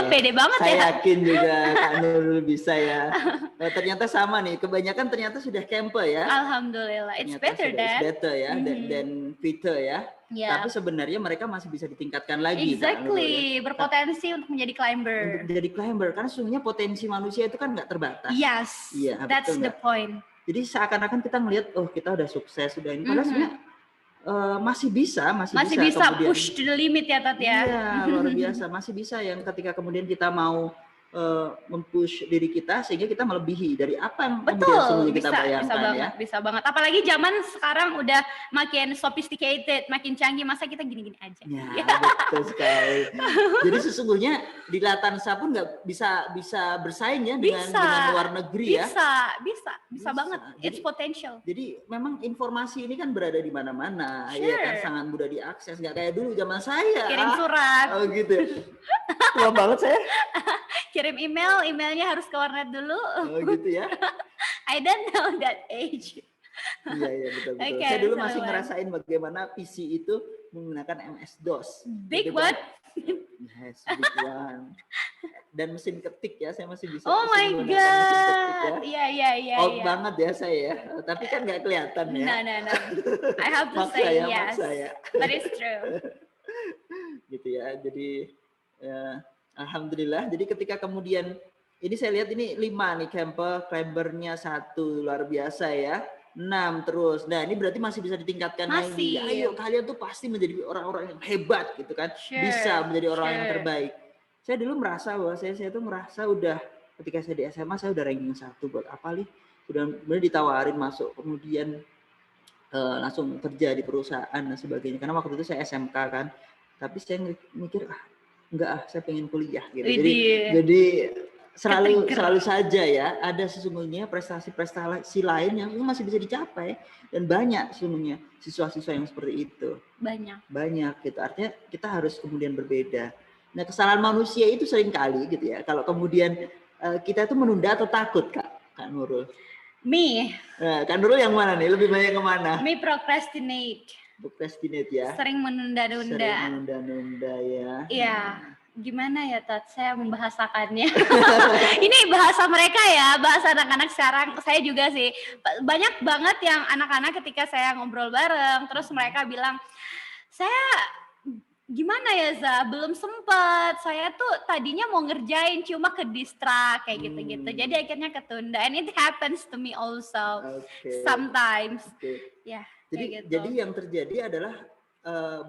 Pede banget saya ya. yakin juga Kak Nurul bisa ya. Ternyata sama nih, kebanyakan ternyata sudah camper ya. Alhamdulillah, it's Ternyata better sudah better ya, dan quitter ya. Yeah. Tapi sebenarnya mereka masih bisa ditingkatkan lagi. Exactly, ya. berpotensi untuk menjadi climber. Untuk menjadi climber, karena sesungguhnya potensi manusia itu kan nggak terbatas. Yes, Iya, that's betul the point. Jadi seakan-akan kita ngelihat, oh kita udah sukses, sudah ini. Padahal sebenarnya masih bisa bisa kemudian, push to the limit ya Tat ya. Iya, luar biasa. Masih bisa yang ketika kemudian kita mau mempush diri kita sehingga kita melebihi dari apa yang kemudian sebelumnya kita bayangkan bisa banget. Apalagi zaman sekarang udah makin sophisticated, makin canggih, masa kita gini-gini aja. Ya, betul sekali. Jadi sesungguhnya di Latansa pun nggak bisa bersaing ya dengan luar negeri ya. Bisa banget. It's potential. Jadi memang informasi ini kan berada di mana-mana, ya kan, sangat mudah diakses. Nggak kayak dulu zaman saya. Kirim surat. Oh gitu. Tua banget saya. Kirim emailnya harus ke warnet dulu. Oh gitu ya. I don't know that age. Iya betul. Okay, saya dulu masih ngerasain bagaimana PC itu menggunakan MS-DOS. Big one. Yes, big one. Dan mesin ketik ya, saya masih bisa. Oh my god. Iya. Old banget ya saya ya. Tapi kan nggak kelihatan ya. No. I have to say yes. Maksa. That is true. Gitu ya. Jadi ya, alhamdulillah. Jadi ketika kemudian ini saya lihat ini 5 nih climbernya 1 luar biasa ya. 6 terus. Nah, ini berarti masih bisa ditingkatkan lagi. Ayo kalian tuh pasti menjadi orang-orang yang hebat gitu kan. Bisa menjadi orang yang terbaik. Saya dulu merasa bahwa saya tuh merasa udah ketika saya di SMA saya udah ranking 1 buat apa nih? Udah ditawarin masuk kemudian langsung kerja di perusahaan dan sebagainya. Karena waktu itu saya SMK kan. Tapi saya mikir enggak saya pengen kuliah gitu. Jadi selalu saja ya ada sesungguhnya prestasi lain yang masih bisa dicapai dan banyak sesungguhnya siswa-siswa yang seperti itu. Banyak gitu. Artinya kita harus kemudian berbeda. Nah, kesalahan manusia itu sering kali gitu ya. Kalau kemudian kita tuh menunda atau takut Kak Nurul. Me. Nah, Kak Nurul yang mana nih? Lebih banyak kemana? Me procrastinate ya. Sering menunda-nunda ya. Iya. Gimana ya Tat, saya membahasakannya. Ini bahasa mereka ya, bahasa anak-anak sekarang. Saya juga sih, banyak banget yang anak-anak ketika saya ngobrol bareng, terus mereka bilang, saya gimana ya Za, belum sempat. Saya tuh tadinya mau ngerjain, cuma ke distract kayak gitu-gitu. Jadi akhirnya ketunda. And it happens to me also sometimes. Ya. Jadi yang terjadi adalah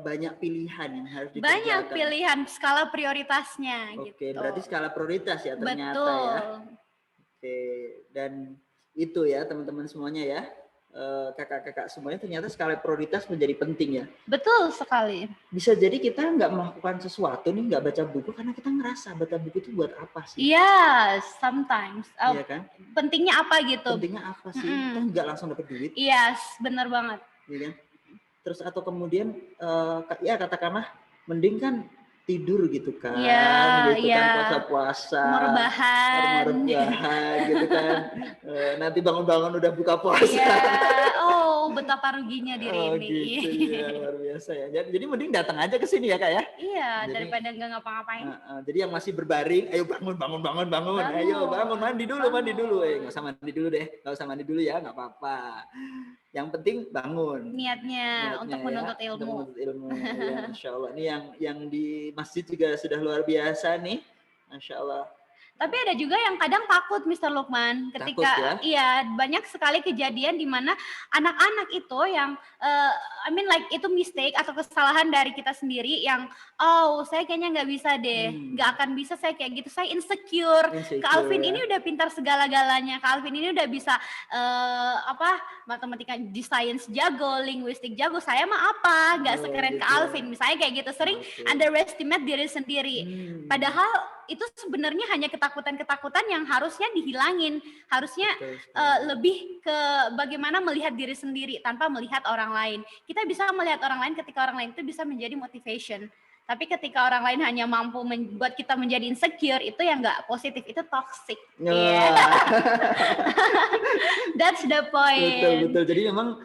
banyak pilihan yang harus dikerjakan. Banyak pilihan, skala prioritasnya gitu. Berarti skala prioritas ya ternyata. Betul. Ya. Dan itu ya teman-teman semuanya ya, kakak-kakak semuanya, ternyata skala prioritas menjadi penting ya. Betul sekali. Bisa jadi kita nggak melakukan sesuatu nih, nggak baca buku karena kita ngerasa baca buku itu buat apa sih? Iya, sometimes. Iya kan? Pentingnya apa gitu? Pentingnya apa sih? Kita nggak langsung dapat duit. Yes, benar banget. Iya kan? Terus atau kemudian ya katakanlah mending kan tidur gitu kan, kan puasa-puasa, rebahan gitu kan, nanti bangun-bangun udah buka puasa. Oh betapa ruginya diri ini. Gitu ya, luar biasa ya. Jadi mending datang aja ke sini ya Kak ya. Iya, daripada nggak ngapa-ngapain. Jadi yang masih berbaring, ayo bangun, ayo bangun, mandi dulu. Nggak usah mandi dulu ya, nggak apa-apa. Yang penting bangun. Niatnya untuk menuntut ilmu. Ya, Masya Allah. Ini yang di masjid juga sudah luar biasa nih. Masya Allah. Tapi ada juga yang kadang takut, Mr. Lukman, ketika banyak sekali kejadian di mana anak-anak itu yang itu mistake atau kesalahan dari kita sendiri yang saya kayaknya nggak bisa deh, nggak akan bisa saya kayak gitu, saya insecure. Kak Alvin ini udah pintar segala-galanya, Kak Alvin ini udah bisa matematika di sains jago, linguistik jago, saya mah apa, nggak sekeren Kak Alvin, misalnya kayak gitu, sering underestimate diri sendiri. Padahal itu sebenarnya hanya ketakutan-ketakutan yang harusnya dihilangin, harusnya lebih ke bagaimana melihat diri sendiri tanpa melihat orang lain. Kita bisa melihat orang lain ketika orang lain itu bisa menjadi motivation. Tapi ketika orang lain hanya mampu membuat kita menjadi insecure, itu yang nggak positif, itu toxic. That's the point. Betul. Jadi memang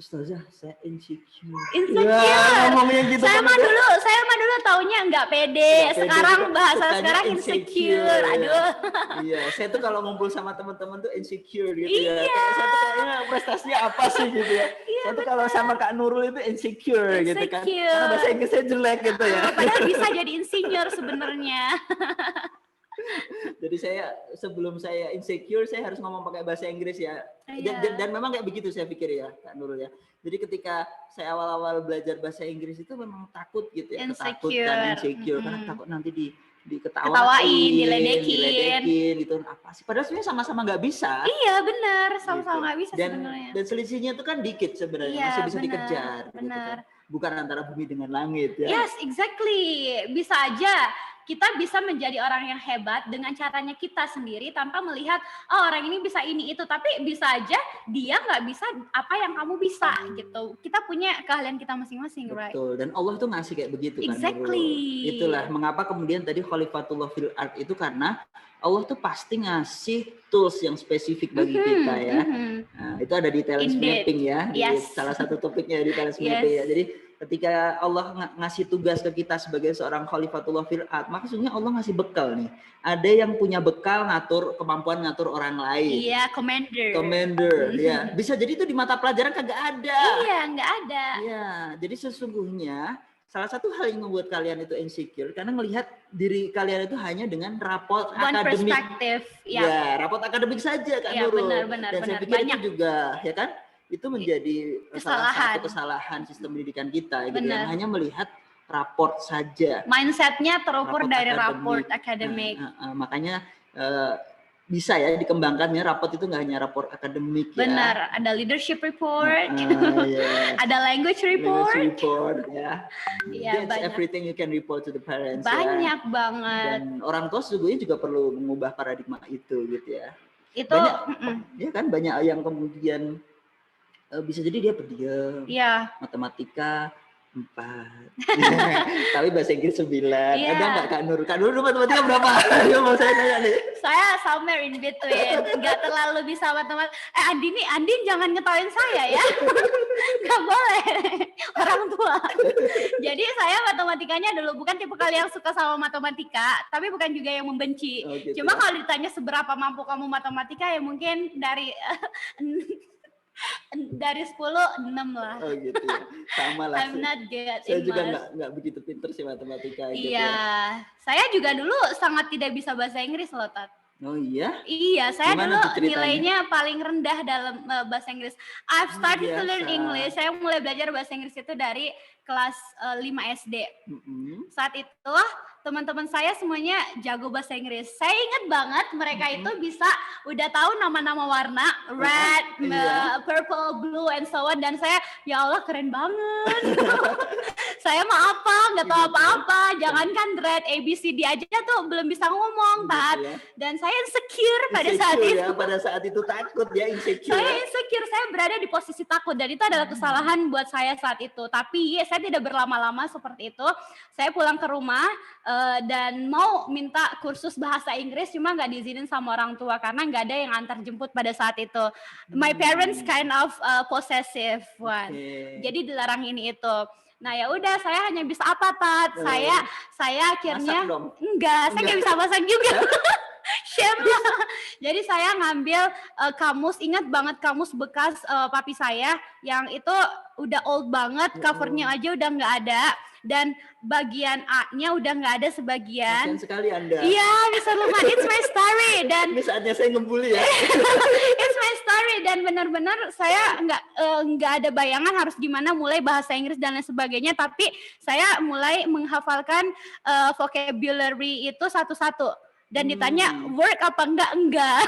Ustazah, saya insecure. Ngomongnya gitu. Saya mah dulu taunya nggak pede. Sekarang bahasa sekarang insecure. Aduh. Iya, saya tuh kalau ngumpul sama teman-teman tuh insecure gitu ya. Saya tuh kayaknya prestasinya apa sih gitu ya. Saya tuh kalau sama Kak Nurul itu insecure gitu kan. Karena bahasa Inggrisnya jelek gitu ya. Padahal bisa jadi insinyur sebenarnya. Jadi sebelum saya insecure, saya harus ngomong pakai bahasa Inggris ya. Dan memang kayak begitu saya pikir ya, Kak Nurul ya. Jadi ketika saya awal-awal belajar bahasa Inggris itu memang takut gitu ya, insecure. Karena takut nanti diketawain, diledekin gitu. Apa sih? Padahal sebenarnya sama-sama nggak bisa. Iya benar, sama-sama Gitu. nggak bisa sebenarnya. Dan selisihnya itu kan dikit sebenarnya, Iya, masih bisa benar, dikejar. Gitu benar. kan. Bukan antara bumi dengan langit ya. Yes, exactly. Bisa aja kita bisa menjadi orang yang hebat dengan caranya kita sendiri tanpa melihat oh orang ini bisa ini itu, tapi bisa aja dia nggak bisa apa yang kamu bisa gitu. Kita punya keahlian kita masing-masing, right? Betul. Dan Allah tuh ngasih kayak begitu kan. Exactly. Itulah mengapa kemudian tadi Khalifatullah fil ard itu karena Allah tuh pasti ngasih tools yang spesifik bagi kita ya. Nah, itu ada di talent mapping ya, di salah satu topiknya di talent mapping ya. Jadi ketika Allah ngasih tugas ke kita sebagai seorang Khalifatullah fil ard, maksudnya Allah ngasih bekal nih. Ada yang punya bekal kemampuan ngatur orang lain. Iya, commander. Ya, bisa jadi itu di mata pelajaran kagak ada. Iya, nggak ada. Ya, jadi sesungguhnya salah satu hal yang membuat kalian itu insecure karena melihat diri kalian itu hanya dengan raport akademik. Ya, raport akademik saja kan Nurul. Dan saya pikir itu juga ya kan itu menjadi salah satu kesalahan sistem pendidikan kita gitu, yang hanya melihat raport saja. Mindsetnya terukur dari raport akademik. Makanya bisa ya dikembangkannya raport itu nggak hanya raport akademik ya. Benar, ada leadership report, ada language report ya. Iya, That's everything you can report to the parents. Banyak banget. Dan orang tua sesungguhnya juga perlu mengubah paradigma itu gitu ya. Itu ya kan banyak yang kemudian bisa jadi dia pendiam, matematika 4, tapi bahasa Inggris 9. Ada nggak Kak Nur? Kak Nur matematika berapa? Ayo mau saya tanya nih. Saya somewhere in between, nggak terlalu bisa matematika. Andin jangan ngetawain saya ya, nggak boleh orang tua. Jadi saya matematikanya dulu bukan tipe kalian yang suka sama matematika, tapi bukan juga yang membenci. Cuma kalau ditanya seberapa mampu kamu matematika ya mungkin dari 10, 6 lah. Oh gitu ya. Sama lah. I'm not good. Saya juga nggak begitu pinter sih matematika. Gitu ya. Saya juga dulu sangat tidak bisa bahasa Inggris loh, Tat. Oh iya? Iya, saya dulu nilainya paling rendah dalam bahasa Inggris. I've started to learn English. Saya mulai belajar bahasa Inggris itu dari kelas 5 SD. Saat itu teman-teman saya semuanya jago bahasa Inggris. Saya ingat banget mereka itu bisa udah tahu nama-nama warna, red, purple, blue, and so on. Dan saya, ya Allah keren banget. Saya mah nggak tahu apa-apa. Jangankan red, ABCD aja tuh belum bisa ngomong, Tat. Dan saya insecure pada saat itu. Pada saat itu takut ya, insecure. Saya insecure, saya berada di posisi takut. Dan itu adalah kesalahan buat saya saat itu. Tapi saya tidak berlama-lama seperti itu. Saya pulang ke rumah dan mau minta kursus bahasa Inggris, cuma nggak diizinin sama orang tua karena nggak ada yang antar jemput pada saat itu. My parents kind of possessive one, jadi dilarang ini itu. Nah ya udah, saya hanya bisa apa, Tat? Saya akhirnya saya nggak bisa masak juga. Shame lah. Jadi saya ngambil kamus, ingat banget kamus bekas papi saya yang itu udah old banget, covernya aja udah nggak ada. Dan bagian A-nya udah nggak ada sebagian. Kasian sekali Anda. Iya, bisa lupa. It's my story. Dan ini saatnya saya ngebully ya. It's my story. Dan benar-benar saya nggak ada bayangan harus gimana mulai bahasa Inggris dan lain sebagainya. Tapi saya mulai menghafalkan vocabulary itu satu-satu. Dan ditanya work apa enggak.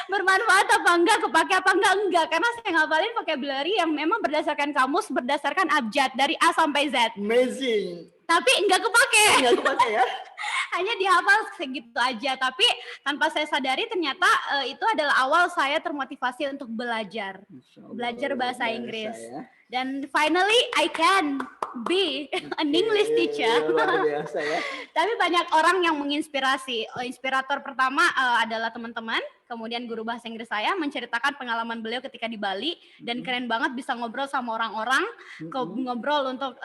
Bermanfaat apa enggak, kepake apa enggak, karena saya ngapalin vocabulary yang memang berdasarkan kamus, berdasarkan abjad dari A sampai Z. Amazing. Tapi enggak kepake ya. Hanya dihafal segitu aja, tapi tanpa saya sadari ternyata itu adalah awal saya termotivasi untuk belajar bahasa Inggris. Dan finally I can be an English teacher. Luar biasa ya. Tapi banyak orang yang menginspirasi. Inspirator pertama adalah teman-teman, kemudian guru bahasa Inggris saya menceritakan pengalaman beliau ketika di Bali, dan keren banget bisa ngobrol sama orang-orang, ngobrol untuk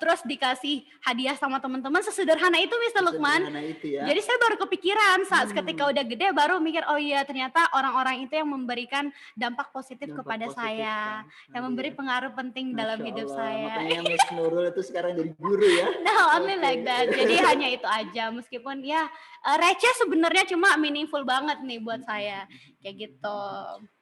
terus dikasih hadiah sama teman-teman. Sesederhana itu Mr. Lukman. Itu ya. Jadi saya baru kepikiran saat ketika udah gede baru mikir, oh iya ternyata orang-orang itu yang memberikan dampak positif kepada saya, yang memberi pengaruh penting dalam hidup saya. Makanya Miss Nurul itu sekarang jadi guru ya. No, only like that. Jadi hanya itu aja, meskipun ya receh sebenarnya, cuma meaningful banget nih buat saya kayak gitu.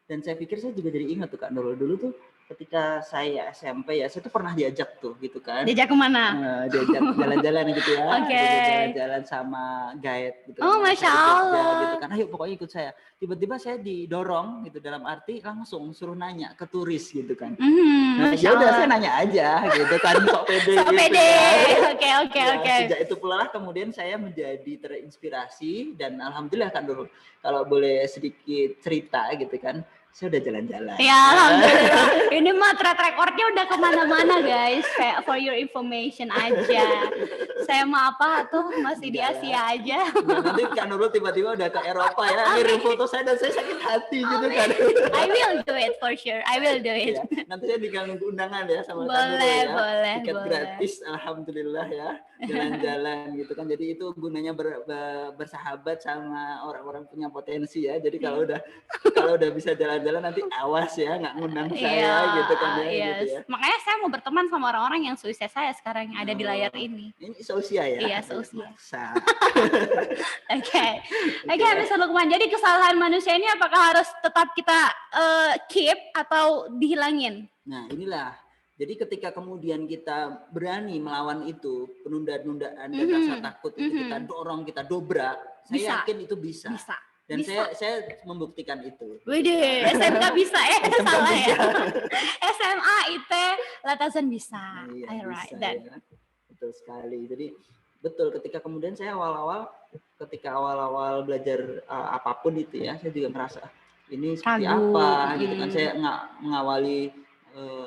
Dan saya pikir saya juga jadi ingat tuh Kak Nurul dulu tuh ketika saya SMP ya, saya tuh pernah diajak tuh gitu kan. Diajak kemana? Diajak jalan-jalan gitu ya. Oke. Jalan-jalan sama guide gitu. Oh, kan, Masya dari Jogja Allah. gitu kan. Ayo pokoknya ikut saya. Tiba-tiba saya didorong gitu, dalam arti langsung suruh nanya ke turis gitu kan. Nah, Masya ya udah Allah. saya nanya aja gitu kan, sok pede So gitu pede. kan. Oke, oke, Ya, oke. sejak itu pula lah kemudian saya menjadi terinspirasi, dan alhamdulillah kan dulu, kalau boleh sedikit cerita gitu kan, saya udah jalan-jalan. Ya, alhamdulillah. Ini mah track recordnya udah kemana-mana guys. Kayak for your information aja. Saya mah apa tuh masih di Enggak Asia aja. Nah, nanti Kak Nurul tiba-tiba udah ke Eropa ya, ngirim foto saya dan saya sakit hati gitu kan. I will do it for sure. I will do it. Ya, nanti saya tinggal nunggu undangan ya sama Kak Nurul Boleh, ya. boleh, Tiket boleh. gratis, alhamdulillah ya, jalan-jalan gitu kan. Jadi itu gunanya bersahabat sama orang-orang punya potensi ya. Jadi kalau udah bisa jalan-jalan nanti awas ya, nggak ngundang saya gitu kan ya. Yes. Gitu ya. Makanya saya mau berteman sama orang-orang yang seusia saya sekarang yang ada di layar ini. Ini seusia ya? Iya, seusia. Masa. Oke, Mr. Lukman. Jadi kesalahan manusia ini apakah harus tetap kita keep atau dihilangin? Nah inilah. Jadi ketika kemudian kita berani melawan itu, penundaan-penundaan dan rasa takut itu kita dorong, kita dobrak, saya yakin itu bisa. Bisa. Dan bisa. saya membuktikan itu. Widih, SMK bisa ya? SMK Salah bisa. ya? SMA, IT, Latasan bisa. Iya, I right bisa, then. ya. Betul sekali. Jadi betul ketika kemudian saya ketika awal-awal belajar apapun itu ya, saya juga merasa ini seperti Ragu. apa gitu kan. Saya mengawali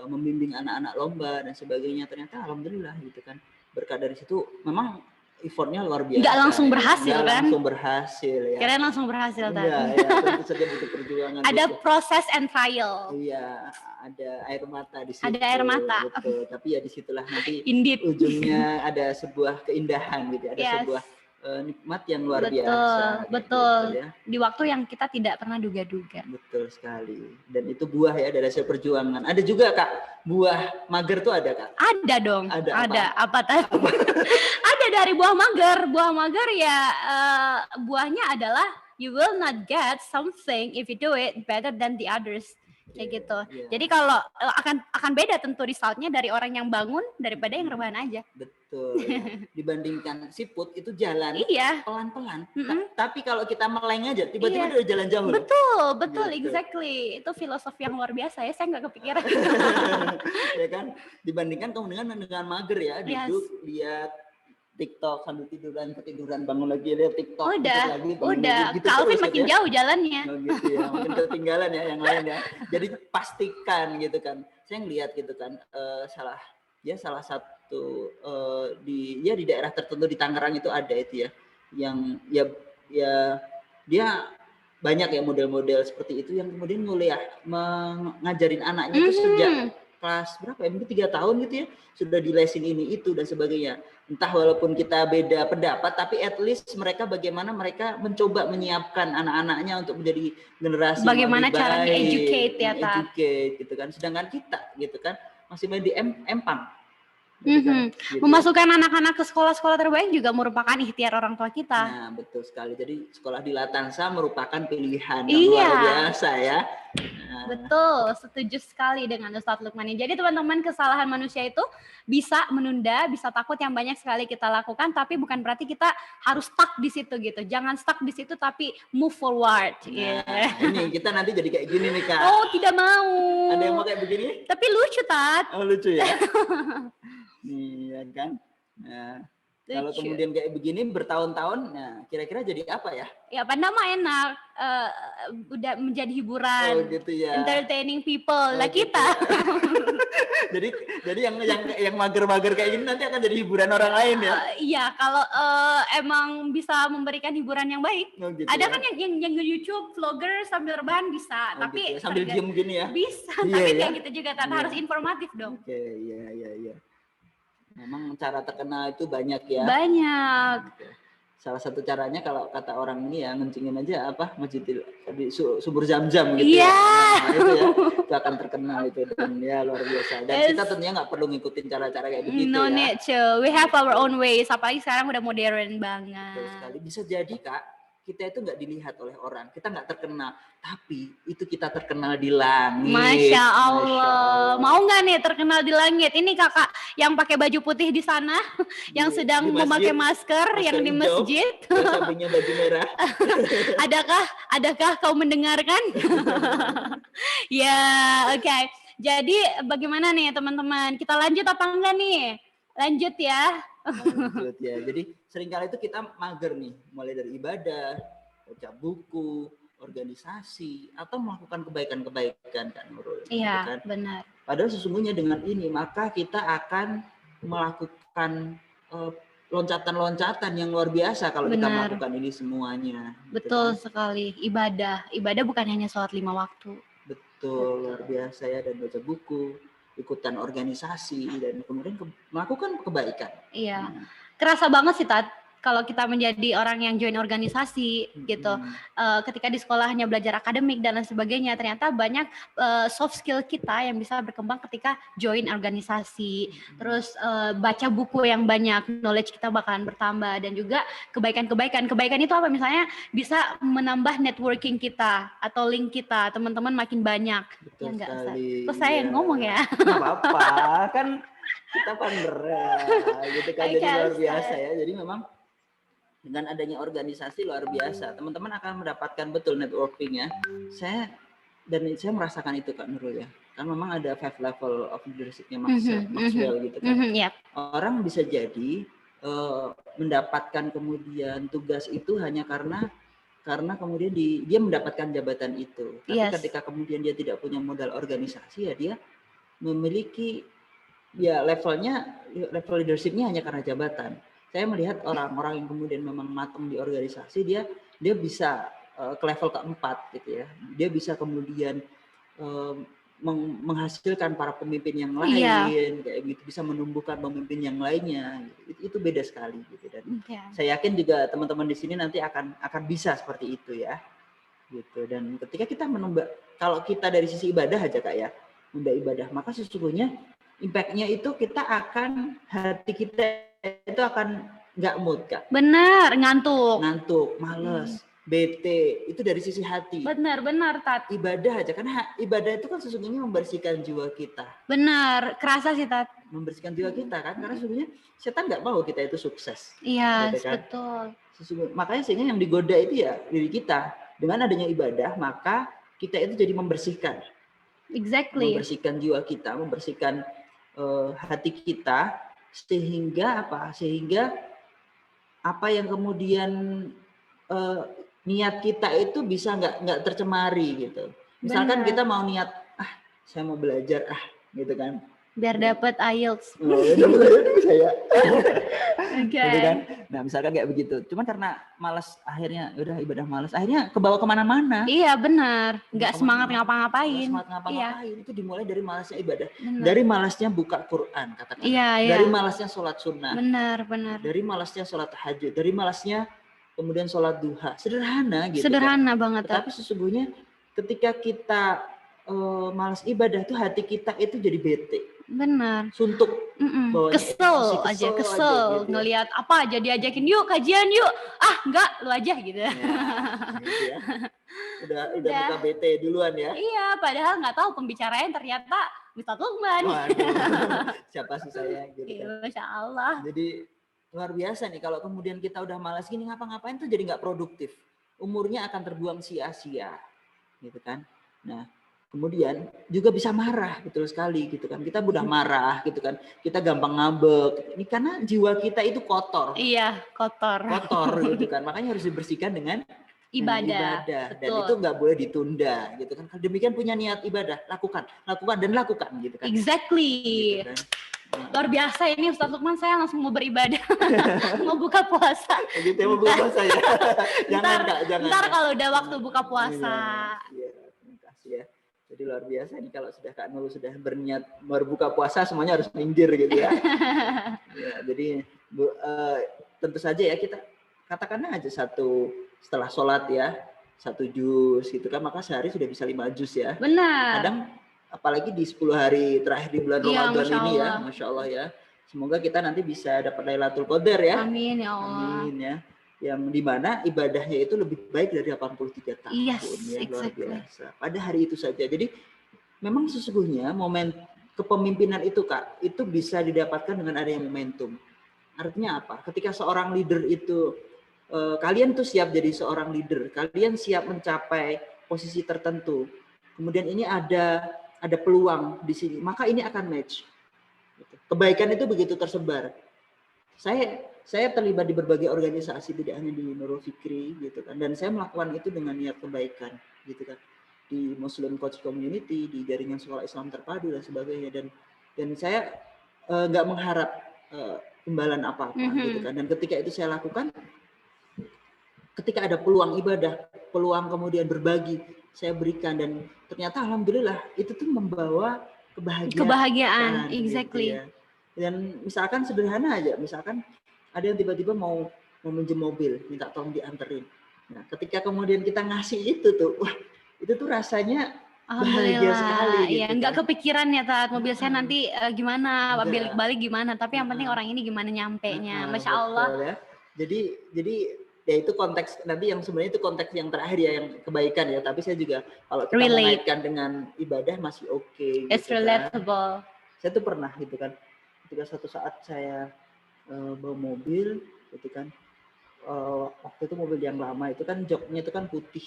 membimbing anak-anak lomba dan sebagainya, ternyata alhamdulillah gitu kan, berkat dari situ memang effortnya luar biasa. Nggak langsung berhasil Nggak kan? langsung berhasil ya. Kirain langsung berhasil tadi. Iya, ya, tentu saja butuh perjuangan. Ada butuh- proses and trial. Iya, ada air mata di situ. Ada air mata. Betul. Tapi ya disitulah nanti Indeed. ujungnya ada sebuah keindahan gitu, ada Yes. sebuah nikmat yang luar Betul, biasa. betul. Gitu, ya. Di waktu yang kita tidak pernah duga-duga. Betul sekali. Dan itu buah ya dari hasil perjuangan. Ada juga Kak, buah mager tuh ada Kak. Ada dong. Ada Apa tadi? Ada dari buah mager. Buah mager ya buahnya adalah you will not get something if you do it better than the others. Kayak gitu. Iya. Jadi kalau akan beda tentu resultnya dari orang yang bangun daripada yang rebahan aja. Betul. Ya. Dibandingkan siput itu jalan Iya. pelan-pelan. Mm-mm. Tapi kalau kita meleng aja, tiba-tiba Iya. udah jalan jauh. loh. Betul, Gitu. exactly. Itu filosofi yang luar biasa ya. Saya nggak kepikiran. Ya kan? Dibandingkan kemudian dengan mager ya, duduk lihat TikTok sambil ketiduran bangun lagi lihat TikTok. Udah. Gitu Calvin terus makin aja. jauh jalannya. Oh gitu ya, mungkin ketinggalan ya yang lain ya. Jadi pastikan gitu kan. Saya ngelihat gitu kan salah satu di daerah tertentu di Tangerang itu ada itu ya, yang ya dia banyak ya model-model seperti itu yang kemudian mulai mengajarin anaknya itu sejak kelas berapa ya, mungkin 3 tahun gitu ya, sudah dilesin ini itu dan sebagainya. Entah walaupun kita beda pendapat, tapi at least bagaimana mereka mencoba menyiapkan anak-anaknya untuk menjadi generasi Bagaimana yang lebih cara baik, nge-educate ya, Ta? educate gitu kan. Sedangkan kita gitu kan masih main di empang. Gitu kan, gitu. Memasukkan anak-anak ke sekolah-sekolah terbaik juga merupakan ikhtiar orang tua kita. Nah, betul sekali. Jadi sekolah di Latansa merupakan pilihan Iya. yang luar biasa ya. Nah, Betul, setuju sekali dengan Ustadz Lukman ini. Jadi teman-teman, kesalahan manusia itu bisa menunda, bisa takut yang banyak sekali kita lakukan, tapi bukan berarti kita harus stuck di situ gitu. Jangan stuck di situ tapi move forward. Ini kita nanti jadi kayak gini nih Kak. Oh, tidak mau. Ada yang mau kayak begini? Tapi lucu, Tat. Oh lucu ya. Nih ya kan. Nah, kalau Lucu. kemudian kayak begini bertahun-tahun, nah kira-kira jadi apa ya? Ya, Panda mah enak. Udah menjadi hiburan. Oh gitu ya. Entertaining people lah gitu. kita. jadi yang mager-mager kayak gini nanti akan jadi hiburan orang lain ya. Iya, kalau emang bisa memberikan hiburan yang baik. Oh, gitu Ada ya. kan yang YouTube vlogger sambil rebahan bisa, Oh, tapi gitu ya. Sambil diem gini ya. bisa, Iya, tapi ya. kayak gitu juga Tat, Iya. harus informatif dong. Oke, iya. Memang cara terkenal itu banyak ya. Banyak. Salah satu caranya kalau kata orang ini ya ngencingin aja apa masjid di sumur Zam-Zam gitu Iya. ya. Nah, itu ya itu akan terkenal itu dan ya luar biasa. Dan Yes. kita tentunya nggak perlu ngikutin cara-cara kayak begitu No ya. need to. We have our own ways. Apalagi sekarang udah modern Betul banget. sekali. Bisa jadi Kak, kita itu nggak dilihat oleh orang, kita nggak terkenal, tapi itu kita terkenal di langit. Masya Allah. Mau nggak nih terkenal di langit? Ini kakak yang pakai baju putih di sana, yang sedang Di masjid, memakai masker yang di hijau, masjid. yang sampingnya baju merah. Adakah kau mendengarkan? Ya, oke. Jadi bagaimana nih teman-teman? Kita lanjut apa enggak nih? Lanjut ya. Lanjut ya. Jadi seringkali itu kita mager nih, mulai dari ibadah, baca buku, organisasi, atau melakukan kebaikan-kebaikan kan Nurul. Iya, kan? benar. Padahal sesungguhnya dengan ini maka kita akan melakukan loncatan-loncatan yang luar biasa kalau kita Benar. melakukan ini semuanya. Betul Gitu kan? sekali. Ibadah bukan hanya sholat 5 waktu. Betul, luar biasa ya, dan baca buku, ikutan organisasi, dan kemudian melakukan kebaikan. Iya. Kerasa banget sih Tat, kalau kita menjadi orang yang join organisasi gitu. Ketika di sekolah hanya belajar akademik dan lain sebagainya, ternyata banyak soft skill kita yang bisa berkembang ketika join organisasi. Terus baca buku yang banyak, knowledge kita bakalan bertambah, dan juga kebaikan-kebaikan. Kebaikan itu apa? Misalnya bisa menambah networking kita atau link kita, teman-teman makin banyak. Betul Ya enggak, sekali. Terus saya yang ngomong ya. Nggak apa-apa, kan kita partner gitu kan. Jadi luar biasa ya. Jadi memang dengan adanya organisasi luar biasa, teman-teman akan mendapatkan betul networking ya. Saya merasakan itu Kak Nurul ya. Kan memang ada 5 level of leadership-nya Maxwell gitu kan. Yep. Orang bisa jadi mendapatkan kemudian tugas itu hanya karena kemudian dia mendapatkan jabatan itu. Tapi ketika kemudian dia tidak punya modal organisasi, ya dia memiliki ya level leadership-nya hanya karena jabatan. Saya melihat orang-orang yang kemudian memang matang di organisasi, dia bisa ke level keempat gitu ya. Dia bisa kemudian menghasilkan para pemimpin yang lain, kayak gitu, bisa menumbuhkan pemimpin yang lainnya. Gitu. Itu beda sekali gitu. Dan saya yakin juga teman-teman di sini nanti akan bisa seperti itu ya. Gitu. Dan ketika kita kalau kita dari sisi ibadah aja Kak ya, ibadah, maka sesungguhnya impact-nya itu hati kita itu akan nggak mood Kak. Benar, ngantuk, males, bete, itu dari sisi hati. Benar Tat. Ibadah aja, karena ibadah itu kan sesungguhnya membersihkan jiwa kita. Benar, kerasa sih Tat. Membersihkan jiwa kita kan, karena sesungguhnya setan nggak mau kita itu sukses. Iya, gitu kan? Betul. Makanya sehingga yang digoda itu ya diri kita. Dengan adanya ibadah, maka kita itu jadi membersihkan. Exactly. Membersihkan jiwa kita, membersihkan hati kita, sehingga apa yang kemudian niat kita itu bisa nggak tercemari gitu. Misalkan kita mau niat, saya mau belajar gitu kan, biar dapat IELTS. Saya. Okay. Gitu kan. Nah misalkan kayak begitu. Cuman karena malas, akhirnya udah ibadah malas, akhirnya kebawa kemana-mana. Iya benar. Nggak semangat ngapa-ngapain. Iya. Itu dimulai dari malasnya ibadah. Benar. Dari malasnya buka Quran katakan. Iya. Dari malasnya sholat sunnah. Benar. Dari malasnya sholat tahajud. Dari malasnya kemudian sholat duha. Sederhana gitu. Sederhana banget. Tapi sesungguhnya ketika kita malas ibadah tuh hati kita itu jadi bete. Benar. Suntuk. Kesel aja gitu. Ngelihat apa aja diajakin, yuk kajian yuk. Enggak, lu aja gitu. Ya, gitu ya. Udah buka bete duluan ya. Iya, padahal nggak tahu pembicaranya ternyata Ustadz Lukman. Siapa sih saya gitu kan. Masya Allah. Jadi luar biasa nih kalau kemudian kita udah malas gini ngapa-ngapain tuh jadi nggak produktif. Umurnya akan terbuang sia-sia. Gitu kan. Nah, kemudian juga bisa marah, betul sekali gitu kan. Kita mudah marah gitu kan. Kita gampang ngambek. Ini karena jiwa kita itu kotor. Iya, kotor gitu kan. Makanya harus dibersihkan dengan ibadah. Dan itu nggak boleh ditunda gitu kan. Kalau demikian punya niat ibadah, lakukan gitu kan. Exactly. Gitu kan. Luar biasa ini Ustadz Lukman, saya langsung mau beribadah. Mau buka puasa. Gitu ya, mau buka puasa ya. Jangan. Ntar kalau udah waktu buka puasa. Iya, terima kasih ya. Jadi luar biasa nih kalau sudah Kak Nurul sudah berniat berbuka puasa, semuanya harus minggir gitu ya. Ya, jadi tentu saja ya kita katakanlah aja setelah sholat ya, 1 juz gitu kan, maka sehari sudah bisa 5 juz ya. Benar. Kadang apalagi di 10 hari terakhir di bulan Ramadan ini ya, Masya Allah ya. Semoga kita nanti bisa dapat Lailatul Qadar ya. Amin ya Allah. Amin ya. yang dimana ibadahnya itu lebih baik dari 83 tahun. Yes, Ya, luar exactly. biasa. Pada hari itu saja. Jadi memang sesungguhnya momen kepemimpinan itu Kak, itu bisa didapatkan dengan adanya momentum. Artinya apa? Ketika seorang leader itu, kalian tuh siap jadi seorang leader, kalian siap mencapai posisi tertentu, kemudian ini ada peluang di sini, maka ini akan match. Kebaikan itu begitu tersebar. Saya terlibat di berbagai organisasi, tidak hanya di Nurul Fikri gitu kan, dan saya melakukan itu dengan niat kebaikan gitu kan, di Muslim Coach Community, di jaringan sekolah Islam terpadu dan sebagainya, dan saya nggak mengharap imbalan apa-apa gitu kan, dan ketika itu saya lakukan, ketika ada peluang ibadah, peluang kemudian berbagi, saya berikan, dan ternyata alhamdulillah itu tuh membawa kebahagiaan exactly. gitu ya. Dan misalkan sederhana aja, misalkan ada yang tiba-tiba mau minjem mobil, minta tolong dianterin. Nah, ketika kemudian kita ngasih itu tuh, wah, itu tuh rasanya bahagia sekali gitu. Ya, nggak kepikiran ya Tat, mobil saya nanti gimana, balik gimana, tapi yang penting orang ini gimana nyampenya. Masya Allah. Ya. Jadi ya itu konteks nanti yang sebenarnya itu konteks yang terakhir ya, yang kebaikan ya, tapi saya juga kalau kita mengaitkan dengan ibadah masih oke. It's gitu relatable. Kan. Saya tuh pernah gitu kan, ketika suatu saat saya bawa mobil gitu kan, waktu itu mobil yang lama itu kan joknya itu kan putih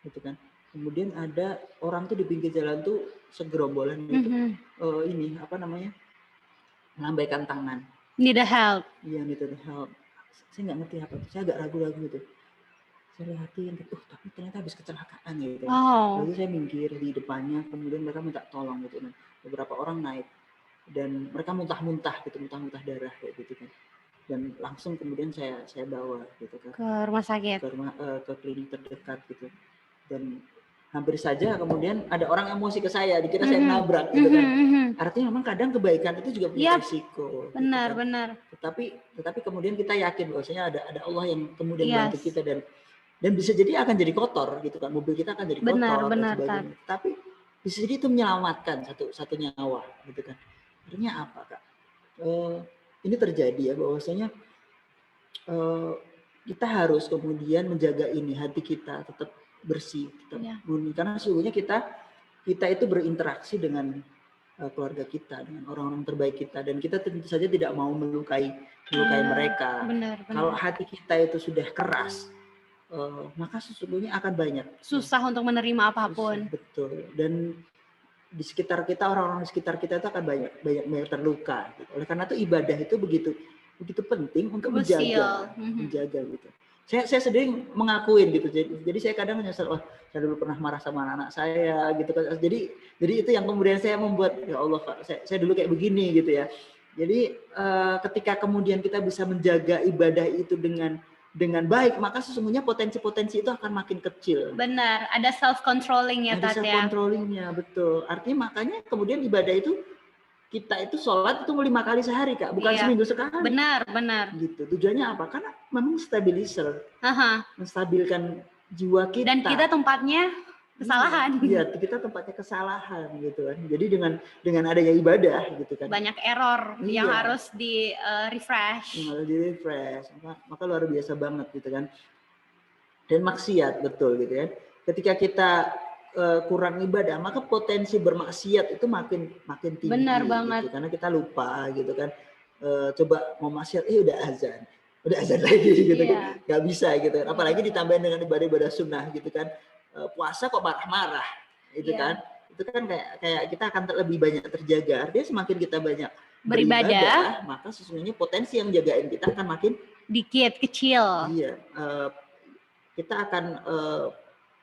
gitu kan, kemudian ada orang tuh di pinggir jalan tuh segerombolan gitu, ini apa namanya, melambaikan tangan, need a help. Iya, need a help. Saya nggak ngerti apa itu, saya agak ragu-ragu gitu. Saya lihatin, tapi ternyata habis kecelakaan gitu. Lalu saya minggir di depannya, kemudian mereka minta tolong gitu. Nah, beberapa orang naik dan mereka muntah-muntah gitu, muntah-muntah darah kayak gitu kan. Dan langsung kemudian saya bawa gitu kan. Ke rumah sakit. Ke klinik terdekat gitu. Dan hampir saja kemudian ada orang emosi ke saya, dikira saya nabrak gitu kan. Artinya memang kadang kebaikan itu juga punya risiko. Benar, gitu kan. benar. Tetapi kemudian kita yakin bahwasanya ada Allah yang kemudian bantu kita, dan bisa jadi akan jadi kotor gitu kan, mobil kita akan jadi kotor dan sebagainya. Tapi bisa jadi itu menyelamatkan satu nyawa gitu kan. Artinya apa Kak? Ini terjadi ya bahwasanya kita harus kemudian menjaga ini, hati kita tetap bersih, tetap murni, karena sesungguhnya kita itu berinteraksi dengan keluarga kita, dengan orang-orang terbaik kita, dan kita tentu saja tidak mau melukai mereka. Benar. Kalau hati kita itu sudah keras, maka sesungguhnya akan banyak susah untuk menerima apapun. Betul. Dan di sekitar kita, orang-orang di sekitar kita itu akan banyak terluka. Gitu. Oleh karena itu ibadah itu begitu penting untuk menjaga gitu. Saya sering mengakuin gitu. Jadi saya kadang menyesal, saya dulu pernah marah sama anak-anak saya gitu kan. Jadi itu yang kemudian saya membuat, ya Allah Pak, saya dulu kayak begini gitu ya. Jadi ketika kemudian kita bisa menjaga ibadah itu dengan baik, maka sesungguhnya potensi-potensi itu akan makin kecil. Benar, ada self-controlling ya Tat ya. Ada self-controllingnya, betul. Artinya makanya kemudian ibadah itu, kita itu sholat itu 5 kali sehari Kak, bukan seminggu sekali. Benar. Gitu. Tujuannya apa? Karena memang stabilizer, menstabilkan jiwa kita. Dan kita tempatnya kesalahan. Iya, kita tempatnya kesalahan gitu kan. Jadi dengan adanya ibadah gitu kan. Banyak error yang harus di refresh. Harus di refresh. Maka luar biasa banget gitu kan. Dan maksiat, betul gitu kan. Ketika kita kurang ibadah, maka potensi bermaksiat itu makin tinggi. Benar banget. Gitu. Karena kita lupa gitu kan. Coba mau maksiat, udah azan lagi gitu kan. Gak bisa gitu kan. Apalagi ditambahin dengan ibadah-ibadah sunnah gitu kan. Puasa kok marah-marah gitu kan. Itu kan kayak kita akan lebih banyak terjaga. Artinya semakin kita banyak beribadah, maka sesungguhnya potensi yang jagain kita akan makin dikit, kecil. Iya. Kita akan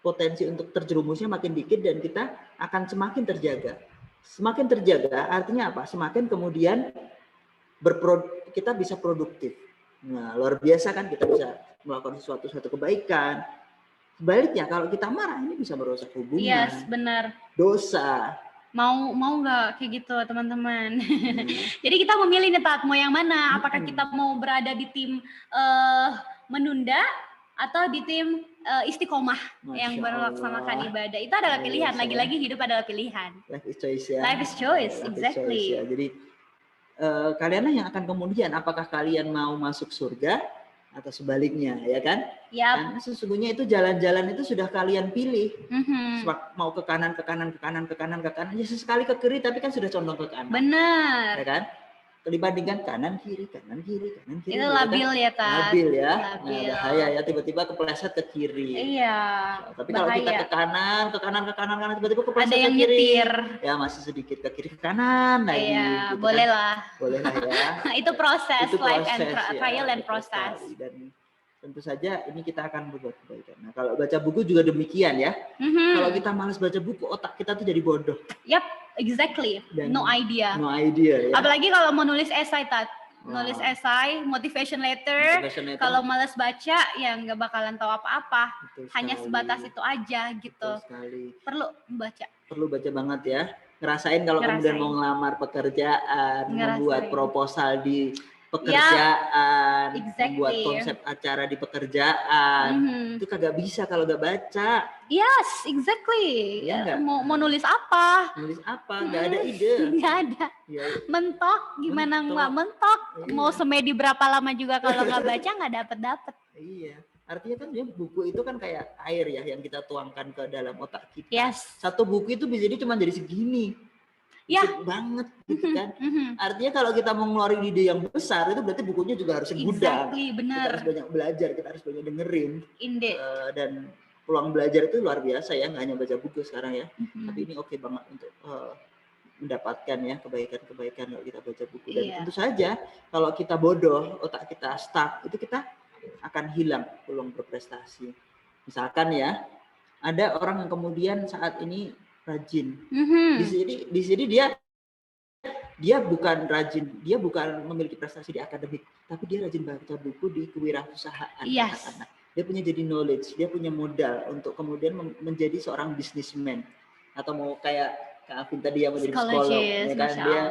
potensi untuk terjerumusnya makin dikit, dan kita akan semakin terjaga. Semakin terjaga artinya apa? Semakin kemudian kita bisa produktif. Nah, luar biasa kan, kita bisa melakukan satu kebaikan. Sebaliknya kalau kita marah, ini bisa merusak hubungan. Yes, benar. Dosa. Mau nggak kayak gitu teman-teman? Jadi kita memilih nih Tat, mau yang mana? Apakah kita mau berada di tim menunda atau di tim istiqomah yang melaksanakan ibadah? Itu adalah pilihan. Lagi-lagi hidup adalah pilihan. Life is choice ya. Life is choice, exactly. Ya. Jadi kalianlah yang akan kemudian, apakah kalian mau masuk surga atau sebaliknya, ya kan? Yap. Karena sesungguhnya itu jalan-jalan itu sudah kalian pilih. Mhm. Mau ke kanan, ke kanan, ke kanan, ke kanan, ke kanan. Ya sesekali ke kiri, tapi kan sudah condong ke kanan. Benar. Ya kan? Dibandingkan kanan kiri, kanan kiri, kanan kiri. Itu gitu labil kan? ya, Tat. Labil ya. Labil. Nah, bahaya ya, tiba-tiba kepleset ke kiri. Iya. Tapi kalau kita bahaya. ke kanan, ke kanan, ke kanan, kanan, tiba-tiba kepleset Ada yang ke kiri. nyetir. Ya masih sedikit ke kiri, ke kanan lagi. Iya, gitu boleh kan? lah. Boleh lah ya. Itu proses, Itu life and proses, ya, trial and betul process. sekali. Dan tentu saja ini kita akan berbuat kebaikan. Nah, kalau baca buku juga demikian ya. Kalau kita malas baca buku, otak kita tuh jadi bodoh. Yap, exactly. Dan No idea. No idea ya. Apalagi kalau mau nulis esai, Tat. Wah. Nulis esai, motivation letter. Kalau malas baca, ya nggak bakalan tahu apa-apa. Hanya sebatas itu aja gitu. Betul sekali. Perlu baca. Perlu baca banget ya. Ngerasain kalau kemudian mau ngelamar pekerjaan, membuat proposal di pekerjaan, membuat konsep acara di pekerjaan, itu kagak bisa kalau gak baca. Yes, exactly. Ya, mau nulis apa? Nulis apa? Gak ada ide. Gak ada. Ya. Mentok, gimana nggak mentok? Iya. Mau semedi berapa lama juga kalau nggak baca nggak dapet. Iya. Artinya kan buku itu kan kayak air ya yang kita tuangkan ke dalam otak kita. Yes. Satu buku itu bisa jadi cuma jadi segini. Ya. Banget gitu kan. Artinya kalau kita mau ngeluarin ide yang besar itu berarti bukunya juga harus segudang. Exactly, benar. Kita harus banyak belajar, kita harus banyak dengerin. Indeed. Dan peluang belajar itu luar biasa ya, nggak hanya baca buku sekarang ya. Tapi ini oke banget untuk mendapatkan ya kebaikan-kebaikan kalau kita baca buku. Dan tentu saja kalau kita bodoh, otak kita stuck, itu kita akan hilang peluang berprestasi. Misalkan ya, ada orang yang kemudian saat ini rajin. Di sini dia bukan rajin, dia bukan memiliki prestasi di akademik, tapi dia rajin baca buku di kewirausahaan. Yes. Dia punya jadi knowledge, dia punya modal untuk kemudian menjadi seorang businessman atau mau kayak Kak Afin tadi yang menjadi psikolog, ya kan dia.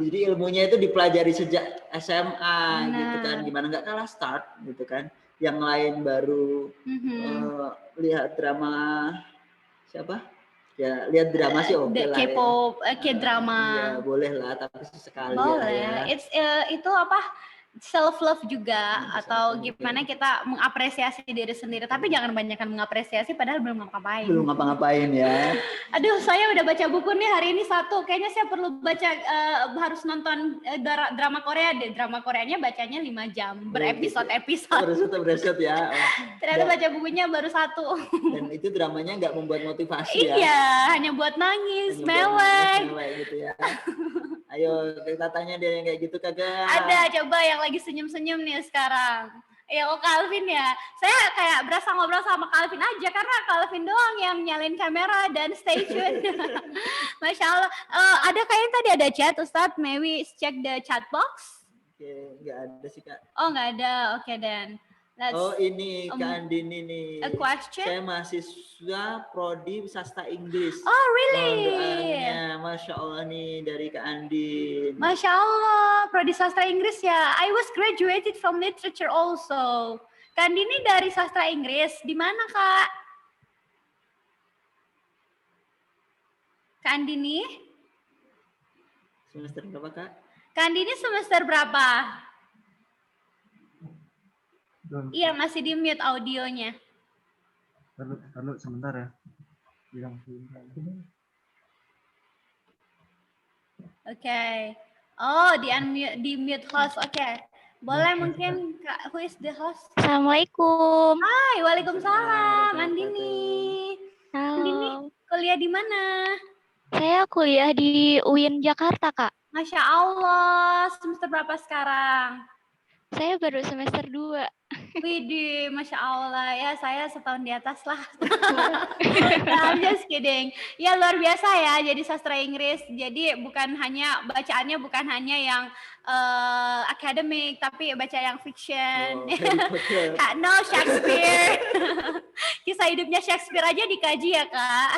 Jadi ilmunya itu dipelajari sejak SMA gitu kan, gimana nggak kalah start gitu kan. Yang lain baru lihat drama siapa? Ya lihat drama sih oke lah K-pop, K-drama. Ya boleh lah, tapi sesekali boleh. Ya. Itu apa? Self love juga atau gimana kita mengapresiasi diri sendiri, tapi jangan banyakkan mengapresiasi padahal belum ngapa-ngapain ya. Aduh, saya udah baca buku nih hari ini satu, kayaknya saya perlu baca harus nonton drama Korea deh. Drama Koreanya bacanya 5 jam berepisode ya. Ternyata baca bukunya baru 1. Dan itu dramanya nggak membuat motivasi ya. Iya, hanya buat nangis, mewek gitu ya. Ayo kita tanya dia yang kayak gitu kagak? Ada, coba yang lagi senyum-senyum nih sekarang. Ya, Calvin ya. Saya kayak berasa ngobrol sama Calvin aja karena Calvin doang yang nyalain kamera dan stay tune. Masya Allah. Ada kayaknya tadi ada chat, Ustadz. May we check the chat box? Oke, nggak ada sih Kak. Oh, nggak ada. Oke, dan. Ini Kak Andini nih. A question? Saya mahasiswa Prodi Sastra Inggris. Oh, really? Doanya, Masya Allah nih dari Kak Andin. Masya Allah, Prodi Sastra Inggris ya. I was graduated from literature also. Kak Andini dari Sastra Inggris. Di mana, Kak? Kak Andini? Semester berapa, Kak? Kak Andini semester berapa? Iya, masih di mute audionya. Perlu sebentar ya. Bilang sebentar. Oke. Oh, di mute host. Oke. Boleh mungkin Kak, who is the host? Assalamualaikum. Hai, waalaikumsalam. Andini. Andini, kuliah di mana? Saya kuliah di UIN Jakarta, Kak. Masya Allah. Semester berapa sekarang? Saya baru semester 2. Widih, Masya Allah. Ya, saya setahun di atas lah. Nah, I'm just kidding. Ya, luar biasa ya jadi sastra Inggris. Jadi bacaannya bukan hanya yang akademik, tapi baca yang fiction. No, Shakespeare. Kisah hidupnya Shakespeare aja dikaji ya, Kak.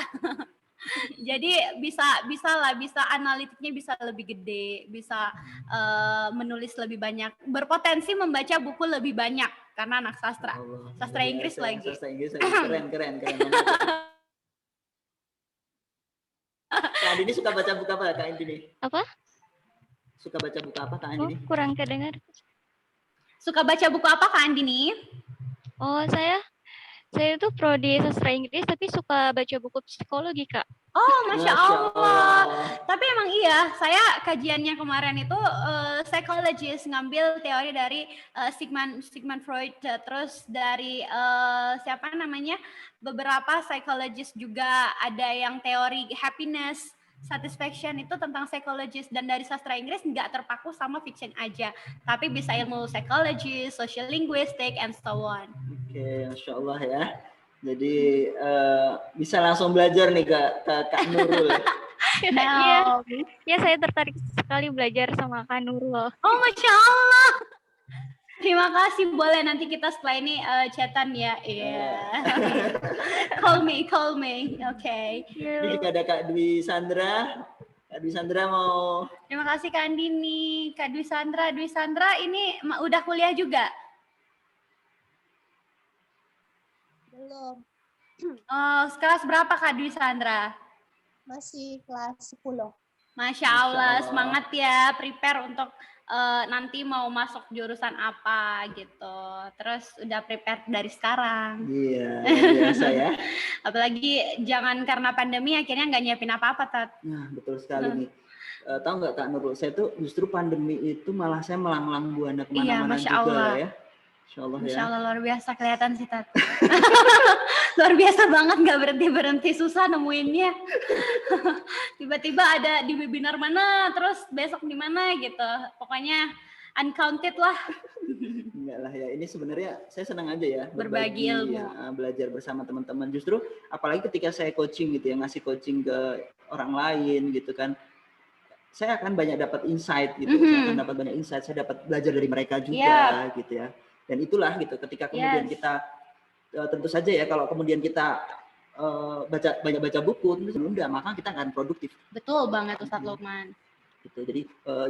Jadi bisa analitiknya bisa lebih gede, bisa menulis lebih banyak, berpotensi membaca buku lebih banyak karena anak sastra. Sastra Inggris lagi. Sastra Inggris lagi. Keren. Kak Andini suka baca buku apa, Kak Andini? Apa? Suka baca buku apa, Kak Andini? Kurang kedengar. Suka baca buku apa Kak Andini? Oh, saya itu prodi sastra Inggris tapi suka baca buku psikologi, Kak. Oh, Masya Masya Allah. Allah. Tapi emang iya, saya kajiannya kemarin itu psychologist, ngambil teori dari Sigmund Freud, terus dari siapa namanya, beberapa psychologist juga ada yang teori happiness, satisfaction itu tentang psychologist, dan dari sastra Inggris nggak terpaku sama fiction aja, tapi bisa ilmu psikologi, social linguistic, and so on. Oke, Masya Allah ya. Jadi bisa langsung belajar nih Kak Nurul. Nah, Ya, saya tertarik sekali belajar sama Kak Nurul. oh Masya Allah. Terima kasih, boleh nanti kita setelah ini chatan ya. Iya. Call me. Oke. Ini juga ada Kak Dwi Sandra. Kak Dwi Sandra mau. Terima kasih Kak Andini, Kak Dwi Sandra. Dwi Sandra ini udah kuliah juga? Belum, Oh, kelas berapa Kak Dwi Sandra? masih kelas 10. Masya Allah, Allah. semangat ya, prepare untuk nanti mau masuk jurusan apa gitu. Terus udah prepare dari sekarang. Iya, biasa ya. Apalagi jangan karena pandemi akhirnya nggak nyiapin apa-apa, Tat. Nah, betul sekali nih. Tahu nggak Kak Nurul, saya tuh justru pandemi itu malah saya melanglang buana Iya, kemana-mana Masya juga Allah. ya. Masya Allah ya. Masya Allah, luar biasa kelihatan sih, Tat. Luar biasa banget, nggak berhenti-berhenti, susah nemuinnya. Tiba-tiba ada di webinar mana, terus besok di mana gitu. Pokoknya uncounted lah. Enggak lah ya, ini sebenarnya saya senang aja ya Berbagi ilmu. ya, belajar bersama teman-teman. Justru apalagi ketika saya coaching gitu ya, ngasih coaching ke orang lain gitu kan, saya akan banyak dapat insight gitu. Saya akan dapat banyak insight, saya dapat belajar dari mereka juga gitu ya. Dan itulah gitu, ketika kemudian kita tentu saja ya, kalau kemudian kita banyak baca buku terus menunda, maka kita akan produktif. Betul banget Ustadz Lukman. Gitu. Jadi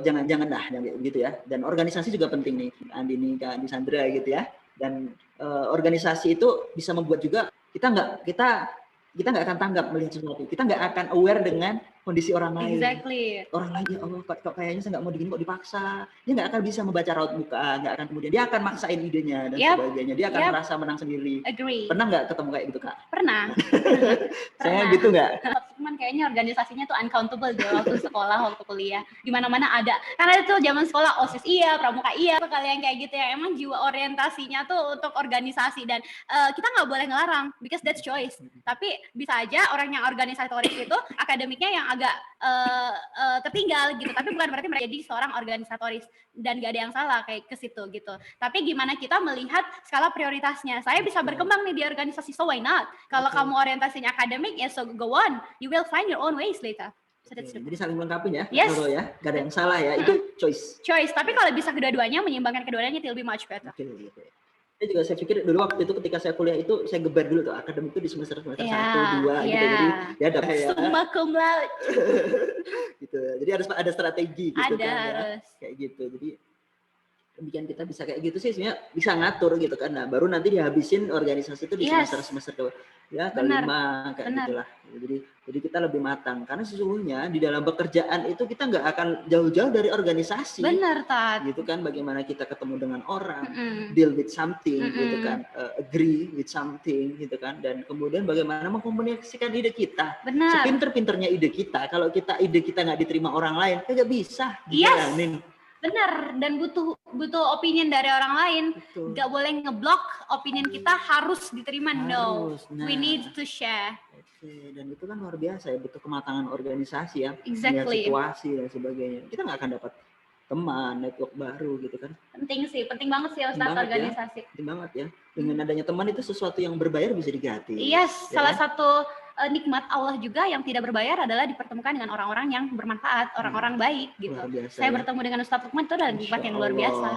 jangan kayak gitu ya. Dan organisasi juga penting nih, Andini, Kak Sandra gitu ya. Dan organisasi itu bisa membuat juga kita nggak akan tanggap melihat sesuatu. Kita nggak akan aware dengan kondisi orang lain. Exactly. Orang lain, ya Allah, kok kayaknya saya nggak mau digini, kok dipaksa. Dia nggak akan bisa membaca raut muka, nggak akan kemudian dia akan maksain idenya dan sebagainya. Dia akan merasa menang sendiri. Agree. Pernah nggak ketemu kayak gitu, Kak? Pernah. Saya gitu nggak? Cuman kayaknya organisasinya tuh uncountable deh waktu sekolah, waktu kuliah. Di mana-mana ada. Karena itu zaman sekolah OSIS iya, pramuka iya, kalian kayak gitu ya. Emang jiwa orientasinya tuh untuk organisasi, dan kita nggak boleh ngelarang because that's choice. Tapi bisa aja orang yang organisatoris itu akademiknya yang agak tertinggal gitu, tapi bukan berarti mereka jadi seorang organisatoris, dan gak ada yang salah kayak ke situ gitu. Tapi gimana kita melihat skala prioritasnya. Saya bisa berkembang nih di organisasi, so why not? Kalau kamu orientasinya akademik, ya so go on, you will find your own ways later. So that's Jadi saling melengkapi ya, Yes. Nurul ya. Gak ada yang salah ya, itu choice. Tapi kalau bisa kedua-duanya, menyeimbangkan kedua-duanya, it will be much better. Oke, gitu. Saya pikir dulu waktu itu ketika saya kuliah itu saya geber dulu tuh akademik itu di semester 1, 2 gitu. Jadi ya ada ya. Summa cum laude. Gitu. Jadi harus ada strategi gitu Ada, kan ya. harus. Kayak gitu. Jadi demikian kita bisa kayak gitu sih sebenarnya bisa ngatur gitu kan. Nah, baru nanti dihabisin organisasi itu di semester kelima kayak gitulah. Jadi kita lebih matang karena sesungguhnya di dalam pekerjaan itu kita nggak akan jauh-jauh dari organisasi. Benar, Tat. Gitu kan, bagaimana kita ketemu dengan orang, deal with something gitu kan, agree with something gitu kan, dan kemudian bagaimana mengkomunikasikan ide kita. Benar. Sepinter-pinternya ide kita, kalau ide kita nggak diterima orang lain, nggak bisa dijalanin. Benar, dan butuh opinion dari orang lain. Betul. Gak boleh ngeblok opinion kita, harus diterima. Harus. No, we need to share. Oke, dan itu kan luar biasa ya, butuh kematangan organisasi ya, melihat Exactly. situasi dan sebagainya. Kita nggak akan dapat teman, network baru gitu kan. Penting banget sih Ustaz banget ya. organisasi. Penting banget ya. Dengan adanya teman itu sesuatu yang berbayar bisa diganti. Yes, Ya salah kan? satu nikmat Allah juga yang tidak berbayar adalah dipertemukan dengan orang-orang yang bermanfaat, orang-orang baik gitu. Luar biasa Saya ya. bertemu dengan Ustaz Lukman itu adalah nikmat yang luar biasa.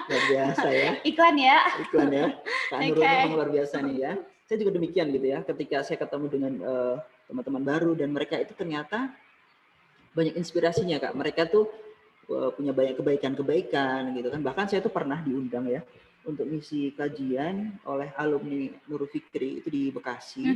Luar biasa ya. Iklan ya. Iklan ya. Kak Nurul Oke. memang luar biasa nih ya. Saya juga demikian gitu ya. Ketika saya ketemu dengan teman-teman baru dan mereka itu ternyata banyak inspirasinya Kak. Mereka tuh punya banyak kebaikan-kebaikan gitu kan. Bahkan saya tuh pernah diundang ya untuk misi kajian oleh alumni Nurul Fikri itu di Bekasi.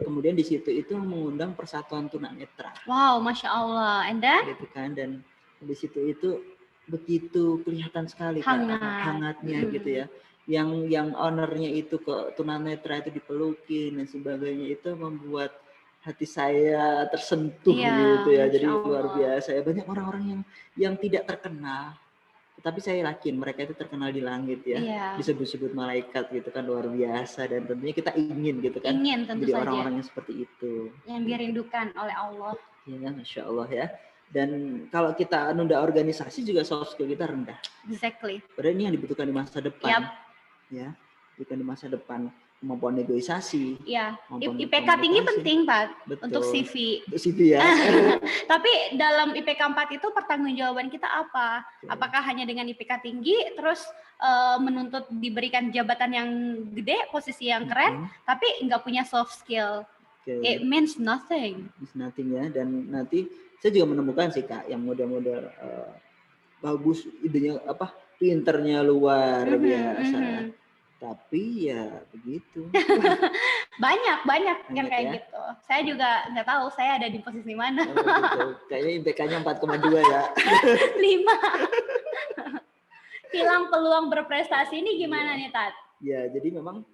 Kemudian di situ itu mengundang Persatuan Tunanetra. Wow, Masya Allah. And then? Gitu kan, dan di situ itu begitu kelihatan sekali Kak, hangatnya gitu ya. Yang ownernya itu ke tunanetra itu dipelukin dan sebagainya, itu membuat hati saya tersentuh gitu ya. Jadi luar biasa ya. Banyak orang-orang yang tidak terkenal, tapi saya yakin mereka itu terkenal di langit ya. Disebut-sebut malaikat gitu kan, luar biasa. Dan tentunya kita ingin gitu kan, tentu jadi saja. orang-orang yang seperti itu. Yang dirindukan oleh Allah. Ya, Masya Allah ya. Dan kalau kita nunda organisasi juga soft skill kita rendah. Exactly. Padahal ini yang dibutuhkan di masa depan. Ya, bukan di masa depan. Kemampuan negosiasi. Iya, IPK tinggi penting Pak. Betul. Untuk CV. Untuk CV ya. Tapi dalam IPK 4 itu pertanggungjawaban kita apa? Apakah hanya dengan IPK tinggi terus menuntut diberikan jabatan yang gede, posisi yang keren, tapi nggak punya soft skill? It means nothing. It's nothing ya. Dan nanti saya juga menemukan sih Kak, yang model-model bagus, idenya apa, pinternya luar biasa. Tapi ya begitu. banyak yang kayak ya? Gitu. Saya juga nggak tahu saya ada di posisi mana. Gitu. Kayaknya IPK-nya 4,2 ya. 5. Hilang peluang berprestasi ini gimana nih Tat? Ya, jadi memang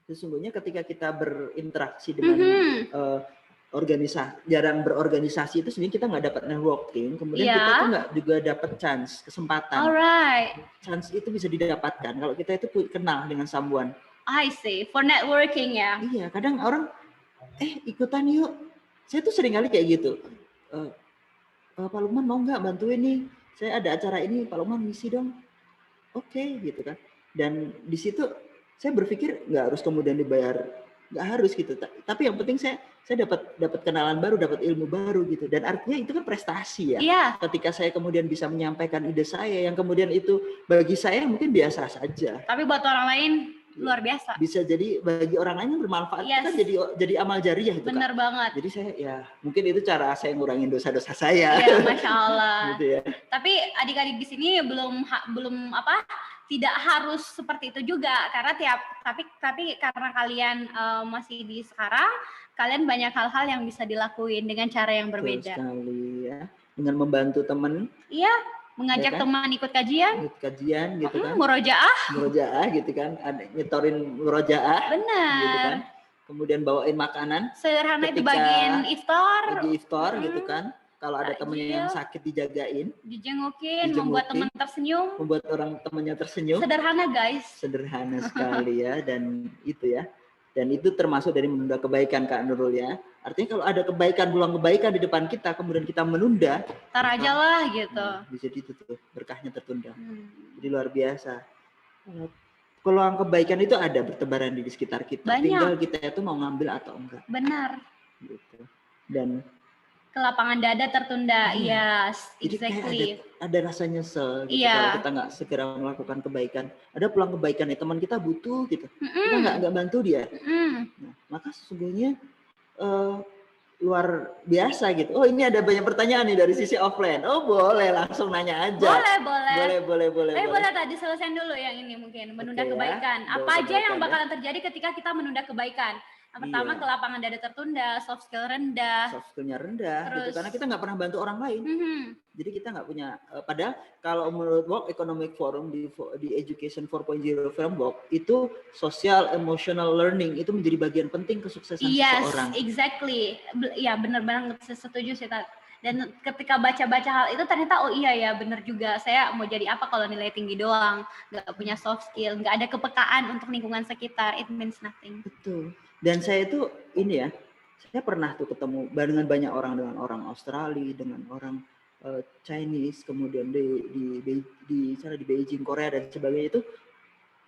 sesungguhnya ketika kita berinteraksi dengan jarang berorganisasi itu sebenarnya kita nggak dapat networking, kemudian kita tuh nggak juga dapat kesempatan. Alright. Chance itu bisa didapatkan kalau kita itu kenal dengan someone. I see, for networking ya. Iya, kadang orang ikutan yuk. Saya tuh sering kali kayak gitu. Pak Lukman mau nggak bantuin nih? Saya ada acara ini, Pak Lukman ngisi dong. Oke, gitu kan. Dan di situ saya berpikir nggak harus kemudian dibayar, nggak harus gitu. Tapi yang penting saya dapat kenalan baru, dapat ilmu baru gitu. Dan artinya itu kan prestasi ya. Iya. Ketika saya kemudian bisa menyampaikan ide saya, yang kemudian itu bagi saya mungkin biasa saja. Tapi buat orang lain luar biasa. Bisa jadi bagi orang lain yang bermanfaat, kan jadi amal jariah itu. Bener banget. Jadi saya ya mungkin itu cara saya ngurangin dosa-dosa saya. Iya, Masya Allah. Gitu ya. Tapi adik-adik di sini belum tidak harus seperti itu juga, karena tapi karena kalian masih di sekarang, kalian banyak hal-hal yang bisa dilakuin dengan cara yang berbeda. Betul sekali ya, dengan membantu teman. Iya, mengajak teman ikut kajian. Gitu kan. Murojaah gitu kan, nyetorin murojaah. Benar. Gitu kan. Kemudian bawain makanan. Sederhana itu bagian iftar. Bagi iftar gitu kan. Kalau ada temennya yang sakit dijagain, dijengukin, membuat teman tersenyum, membuat orang temannya tersenyum. Sederhana guys. Sederhana sekali ya, dan itu ya. Dan itu termasuk dari menunda kebaikan Kak Nurul ya. Artinya kalau ada peluang kebaikan di depan kita, kemudian kita menunda, tar aja lah gitu. Bisa itu tuh, berkahnya tertunda. Jadi luar biasa. Peluang kebaikan itu ada bertebaran di sekitar kita. Banyak. Tinggal kita itu mau ngambil atau enggak. Benar. Gitu. Dan kelapangan dada tertunda, yes, exactly. Ada rasa nyesel gitu kalau kita nggak segera melakukan kebaikan. Ada peluang kebaikan ya, teman kita butuh gitu, kita nggak bantu dia. Nah, maka sesungguhnya luar biasa gitu. Oh, ini ada banyak pertanyaan nih dari sisi offline. Oh, boleh langsung nanya aja. Boleh. Boleh tadi selesaiin dulu yang ini mungkin menunda kebaikan. Apa aja yang bakalan terjadi ketika kita menunda kebaikan? Yang pertama, kelapangan dada tertunda, soft skill rendah. Soft skillnya rendah, gitu. Karena kita nggak pernah bantu orang lain. Jadi kita nggak punya, padahal kalau menurut World Economic Forum di Education 4.0 Framework, itu social emotional learning itu menjadi bagian penting kesuksesan seseorang. Yes, exactly. Ya benar banget, setuju sih Tat. Dan ketika baca-baca hal itu ternyata, oh iya ya benar juga, saya mau jadi apa kalau nilai tinggi doang, nggak punya soft skill, nggak ada kepekaan untuk lingkungan sekitar, it means nothing. Betul. Dan saya itu ini ya, saya pernah tuh ketemu dengan banyak orang, dengan orang Australia, dengan orang Chinese, kemudian di Beijing, Korea dan sebagainya, itu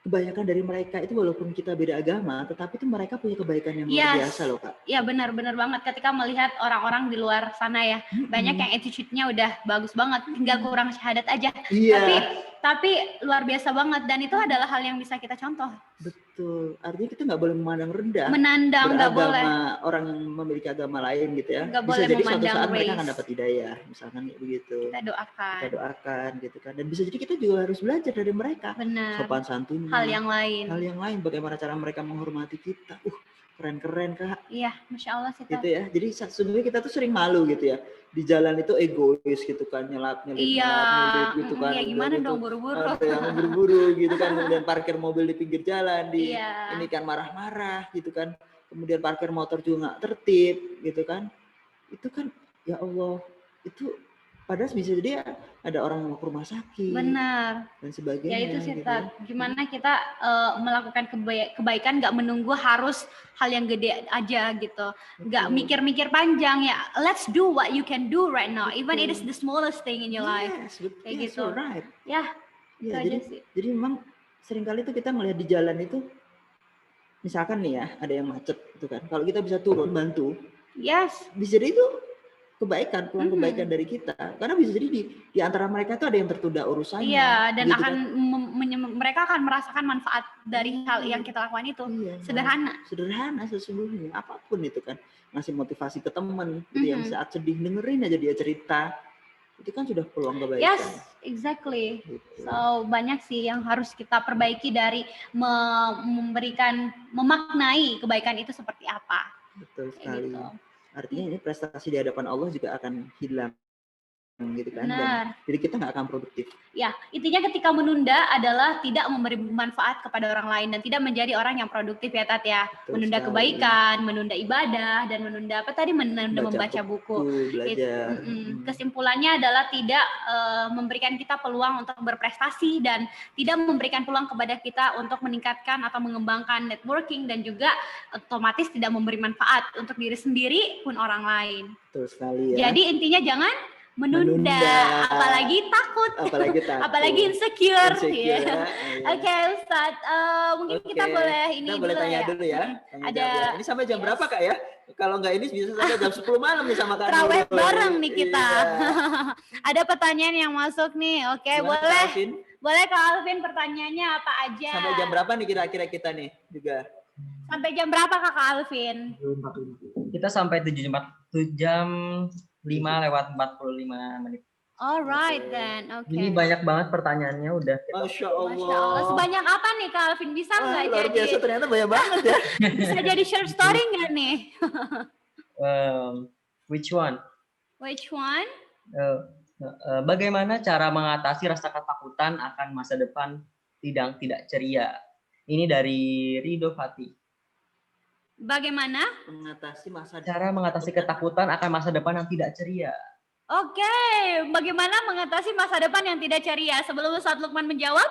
kebanyakan dari mereka itu walaupun kita beda agama, tetapi itu mereka punya kebaikan yang luar biasa loh Kak. Iya benar banget ketika melihat orang-orang di luar sana ya, banyak yang attitude-nya udah bagus banget, tinggal kurang syahadat aja. Tapi luar biasa banget, dan itu adalah hal yang bisa kita contoh. Betul, artinya kita nggak boleh memandang rendah. Nggak boleh. Orang yang memiliki agama lain gitu ya. Nggak bisa boleh jadi suatu saat race. mereka akan dapat hidayah, misalkan kayak begitu. Kita doakan gitu kan. Dan bisa jadi kita juga harus belajar dari mereka. Benar. Sopan santunnya. Hal yang lain. Bagaimana cara mereka menghormati kita. keren-keren Kak. Iya, Masya Allah sih. Gitu ya. Jadi sebenarnya kita tuh sering malu gitu ya. Di jalan itu egois gitu kan, nyelip gitu kan. Ya gimana Udah gitu, dong buru-buru. ada yang buru-buru gitu kan, kemudian parkir mobil di pinggir jalan, Iya. ini kan marah-marah gitu kan. Kemudian parkir motor juga nggak tertib gitu kan. Itu kan ya Allah, itu padahal bisa jadi ada orang yang mau ke rumah sakit. Benar. Dan sebagainya. Ya itu sih, gitu Tat. Gimana kita melakukan kebaikan nggak menunggu harus hal yang gede aja gitu. Nggak Betul. mikir-mikir panjang ya. Let's do what you can do right now. Even it is Betul. the smallest thing in your life. Yes, betul. Kayak Yes, gitu. you're right. Ya, itu Ya, aja sih. jadi memang seringkali tuh kita melihat di jalan itu, misalkan nih ya, ada yang macet gitu kan. Kalau kita bisa turun bantu, Yes. bisa jadi itu kebaikan, peluang Mhm. kebaikan dari kita. Karena bisa jadi di antara mereka tuh ada yang tertunda urusannya. Iya, dan gitu akan kan. mereka akan merasakan manfaat dari hal yang kita lakukan itu. Iya, Sederhana. sederhana sesungguhnya, apapun itu kan. Ngasih motivasi ke teman, gitu yang Mhm. saat sedih dengerin aja dia cerita. Itu kan sudah peluang kebaikan. Yes, exactly. Gitu. So banyak sih yang harus kita perbaiki dari memaknai kebaikan itu seperti apa. Betul Kayak sekali. gitu. Artinya ini prestasi di hadapan Allah juga akan hilang gitu kan. Benar. Dan jadi kita nggak akan produktif. Ya, intinya ketika menunda adalah tidak memberi manfaat kepada orang lain dan tidak menjadi orang yang produktif ya Tat ya. Betul Menunda sekali. kebaikan, menunda ibadah, dan menunda apa tadi? Menunda membaca buku. Belajar. Kesimpulannya adalah tidak memberikan kita peluang untuk berprestasi dan tidak memberikan peluang kepada kita untuk meningkatkan atau mengembangkan networking dan juga otomatis tidak memberi manfaat untuk diri sendiri pun orang lain. Betul sekali ya. Jadi intinya jangan menunda. Apalagi takut, apalagi insecure. Ya. Oke, Ustaz, mungkin kita boleh kita boleh tanya ya. dulu ya. Ada, ini sampai jam berapa Kak ya? Kalau nggak ini bisa sampai jam 10 malam nih sama Kak Terawih Nurul. bareng nih kita. Iya. Ada pertanyaan yang masuk nih. Oke, Gimana, boleh. Kak Alvin? Boleh Kak Alvin, pertanyaannya apa aja? Sampai jam berapa nih kira-kira kita nih juga? Sampai jam berapa Kak Alvin? Kita sampai 7 jam 5:45. Alright then, oke. Ini banyak banget pertanyaannya udah. Masya Allah. Masya Allah, sebanyak apa nih Kak Alvin? Bisa nggak Luar jadi? biasa, ternyata banyak banget ya. Bisa jadi short story nggak nih? Which one? Which one? Bagaimana cara mengatasi rasa ketakutan akan masa depan tidak ceria? Ini dari Rido Fati. Bagaimana? Cara mengatasi ketakutan akan masa depan yang tidak ceria. Oke, bagaimana mengatasi masa depan yang tidak ceria? Sebelum Ustaz Lukman menjawab,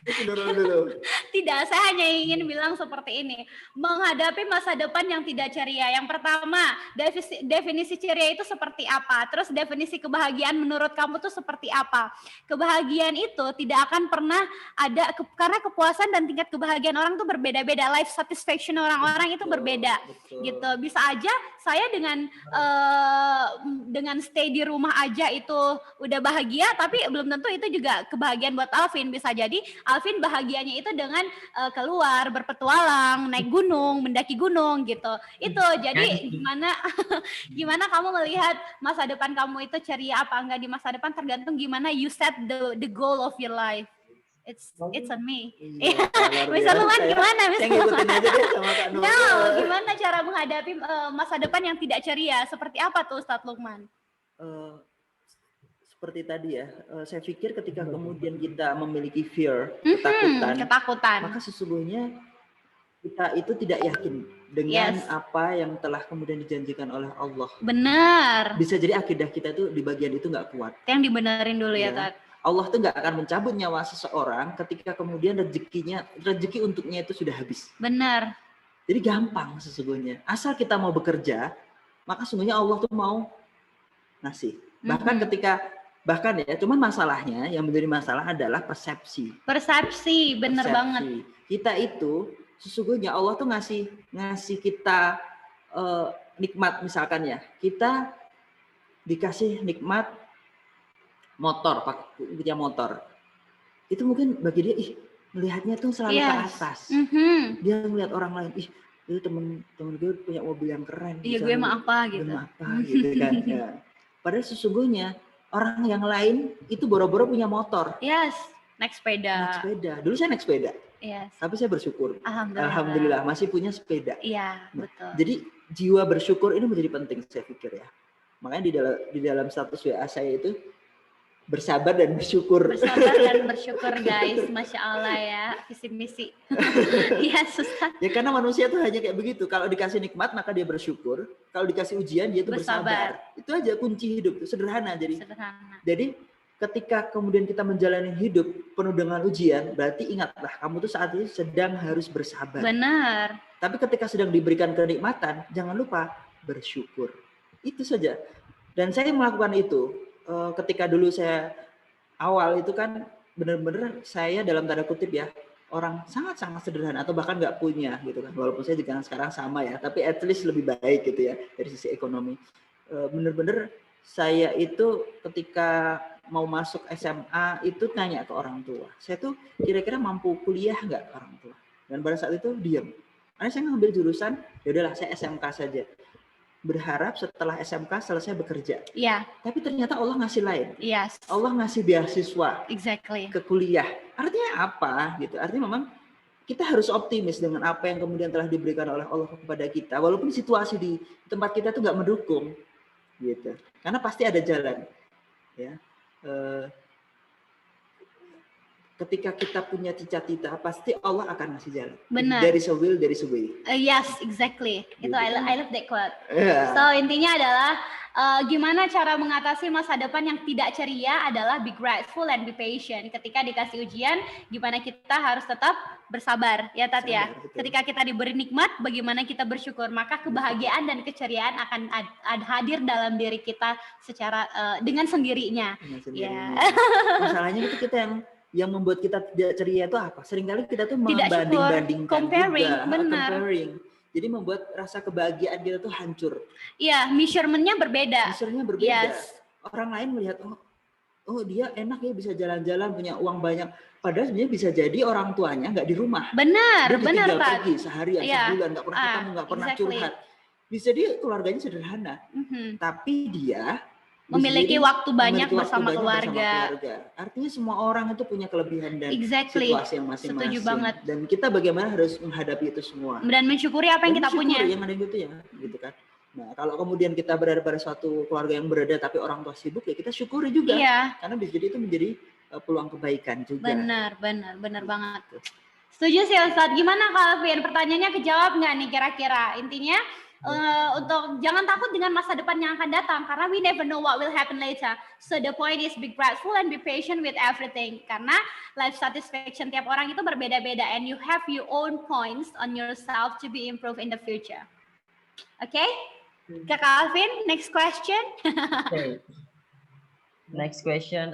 Dulu. tidak, saya hanya ingin bilang seperti ini. Menghadapi masa depan yang tidak ceria. Yang pertama, definisi ceria itu seperti apa? Terus definisi kebahagiaan menurut kamu tuh seperti apa? Kebahagiaan itu tidak akan pernah ada, karena kepuasan dan tingkat kebahagiaan orang tuh berbeda-beda. Life satisfaction orang-orang itu berbeda. Betul. Gitu. Bisa aja saya dengan stay di rumah aja itu udah bahagia, tapi belum tentu itu juga kebahagiaan buat Alvin. Bisa jadi Alvin bahagianya itu dengan keluar, berpetualang, naik gunung, mendaki gunung gitu. Itu jadi gimana kamu melihat masa depan kamu itu ceria apa enggak di masa depan, tergantung gimana you set the goal of your life. It's on me. Iya, Misal Luman gimana? Saya ngikutin aja deh sama Kak Nurul. No, gimana cara menghadapi masa depan yang tidak ceria? Seperti apa tuh Ustadz Lukman? Seperti tadi ya, saya pikir ketika kemudian kita memiliki fear, ketakutan, maka sesungguhnya kita itu tidak yakin dengan apa yang telah kemudian dijanjikan oleh Allah. Benar. Bisa jadi akidah kita tuh di bagian itu nggak kuat. Yang dibenerin dulu ya Tat. Allah tuh nggak akan mencabut nyawa seseorang ketika kemudian rezeki untuknya itu sudah habis. Benar. Jadi gampang sesungguhnya. Asal kita mau bekerja, maka sesungguhnya Allah tuh mau ngasih. Bahkan ya, cuman masalahnya yang menjadi masalah adalah persepsi. Persepsi, benar banget. Kita itu sesungguhnya Allah tuh ngasih kita nikmat, misalkan ya. Kita dikasih nikmat motor, punya motor. Itu mungkin bagi dia melihatnya tuh selalu ke atas. Dia melihat orang lain, itu temen gue punya mobil yang keren. Iya, gue mah apa gitu. Gitu kan. Ya. Padahal sesungguhnya orang yang lain itu boro-boro punya motor. Yes, naik sepeda. Dulu saya naik sepeda. Yes. Tapi saya bersyukur. Alhamdulillah. Alhamdulillah masih punya sepeda. Iya, Nah, betul. jadi jiwa bersyukur ini menjadi penting saya pikir ya. Makanya di dalam status WA saya itu bersabar dan bersyukur. Bersabar dan bersyukur guys, Masya Allah ya, visi misi. Iya susah. Ya karena manusia tuh hanya kayak begitu. Kalau dikasih nikmat maka dia bersyukur. Kalau dikasih ujian dia tuh bersabar. Itu aja kunci hidup. Sederhana jadi. Sederhana. Jadi ketika kemudian kita menjalani hidup penuh dengan ujian, berarti ingatlah kamu tuh saat ini sedang harus bersabar. Benar. Tapi ketika sedang diberikan kenikmatan, jangan lupa bersyukur. Itu saja. Dan saya melakukan itu ketika dulu saya awal itu kan benar-benar saya dalam tanda kutip ya orang sangat-sangat sederhana atau bahkan nggak punya gitu kan. Walaupun saya juga sekarang sama ya, tapi at least lebih baik gitu ya dari sisi ekonomi. Benar-benar saya itu ketika mau masuk SMA itu tanya ke orang tua. Saya tuh kira-kira mampu kuliah nggak ke orang tua. Dan pada saat itu diam. Karena saya ngambil jurusan, ya udahlah saya SMK saja. Berharap setelah SMK selesai bekerja. Iya. Tapi ternyata Allah ngasih lain. Yes. Allah ngasih beasiswa. Exactly. Ke kuliah. Artinya apa? Gitu. Artinya memang kita harus optimis dengan apa yang kemudian telah diberikan oleh Allah kepada kita. Walaupun situasi di tempat kita tuh nggak mendukung. Gitu. Karena pasti ada jalan. Ya. Ketika kita punya cita-cita, pasti Allah akan ngasih jalan. Benar. There is a will, there is a way. Yes, exactly. Itu Gitu kan. I love that quote. Yeah. So intinya adalah gimana cara mengatasi masa depan yang tidak ceria adalah be grateful and be patient. Ketika dikasih ujian, gimana kita harus tetap bersabar, ya Tat ya. Betul. Ketika kita diberi nikmat, bagaimana kita bersyukur, maka kebahagiaan dan keceriaan akan hadir dalam diri kita secara dengan sendirinya. Ya. Masalahnya itu kita yang membuat kita tidak ceria itu apa? Seringkali kita tuh membanding-bandingkan comparing, juga, benar. comparing. Jadi membuat rasa kebahagiaan kita tuh hancur. Iya, measurement-nya berbeda. Measurement-nya berbeda. Yes. Orang lain melihat oh dia enak ya bisa jalan-jalan punya uang banyak. Padahal sebenarnya bisa jadi orang tuanya nggak di rumah. Benar, dia benar tinggal Pak. pergi seharian, sebulan nggak pernah ketemu, nggak pernah exactly. curhat. Bisa dia keluarganya sederhana, tapi dia memiliki waktu banyak waktu bersama keluarga. Artinya semua orang itu punya kelebihan dan Exactly. situasi yang masing-masing. Setuju banget. Dan kita bagaimana harus menghadapi itu semua. Dan mensyukuri apa yang kita punya. Yang ada gitu ya, gitu kan. Nah, kalau kemudian kita berada pada suatu keluarga yang berada tapi orang tua sibuk ya kita syukuri juga. Iya. Karena bisa jadi itu menjadi peluang kebaikan juga. Benar banget. Setuju sih Ustadz. Gimana Calvin? Pertanyaannya kejawab nggak nih kira-kira? Intinya untuk jangan takut dengan masa depan yang akan datang karena we never know what will happen later. So the point is be grateful and be patient with everything. Karena life satisfaction tiap orang itu berbeda-beda and you have your own points on yourself to be improved in the future. Okay? Kak Calvin, next question. Okay. Next question.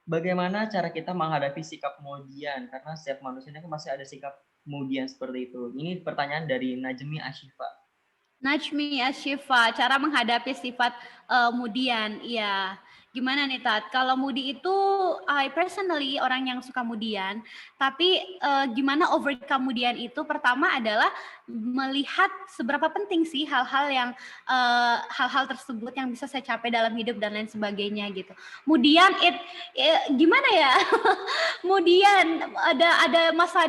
Bagaimana cara kita menghadapi sikap kemudian? Karena setiap manusia kan masih ada sikap kemudian seperti itu. Ini pertanyaan dari Najmi Ashifa. Najmi Ashifa, cara menghadapi sifat kemudian. Iya. Gimana nih Tat? Kalau moody itu, I personally orang yang suka kemudian. Tapi gimana overcome kemudian itu? Pertama adalah melihat seberapa penting sih hal-hal tersebut yang bisa saya capai dalam hidup dan lain sebagainya gitu. Kemudian gimana ya? Kemudian ada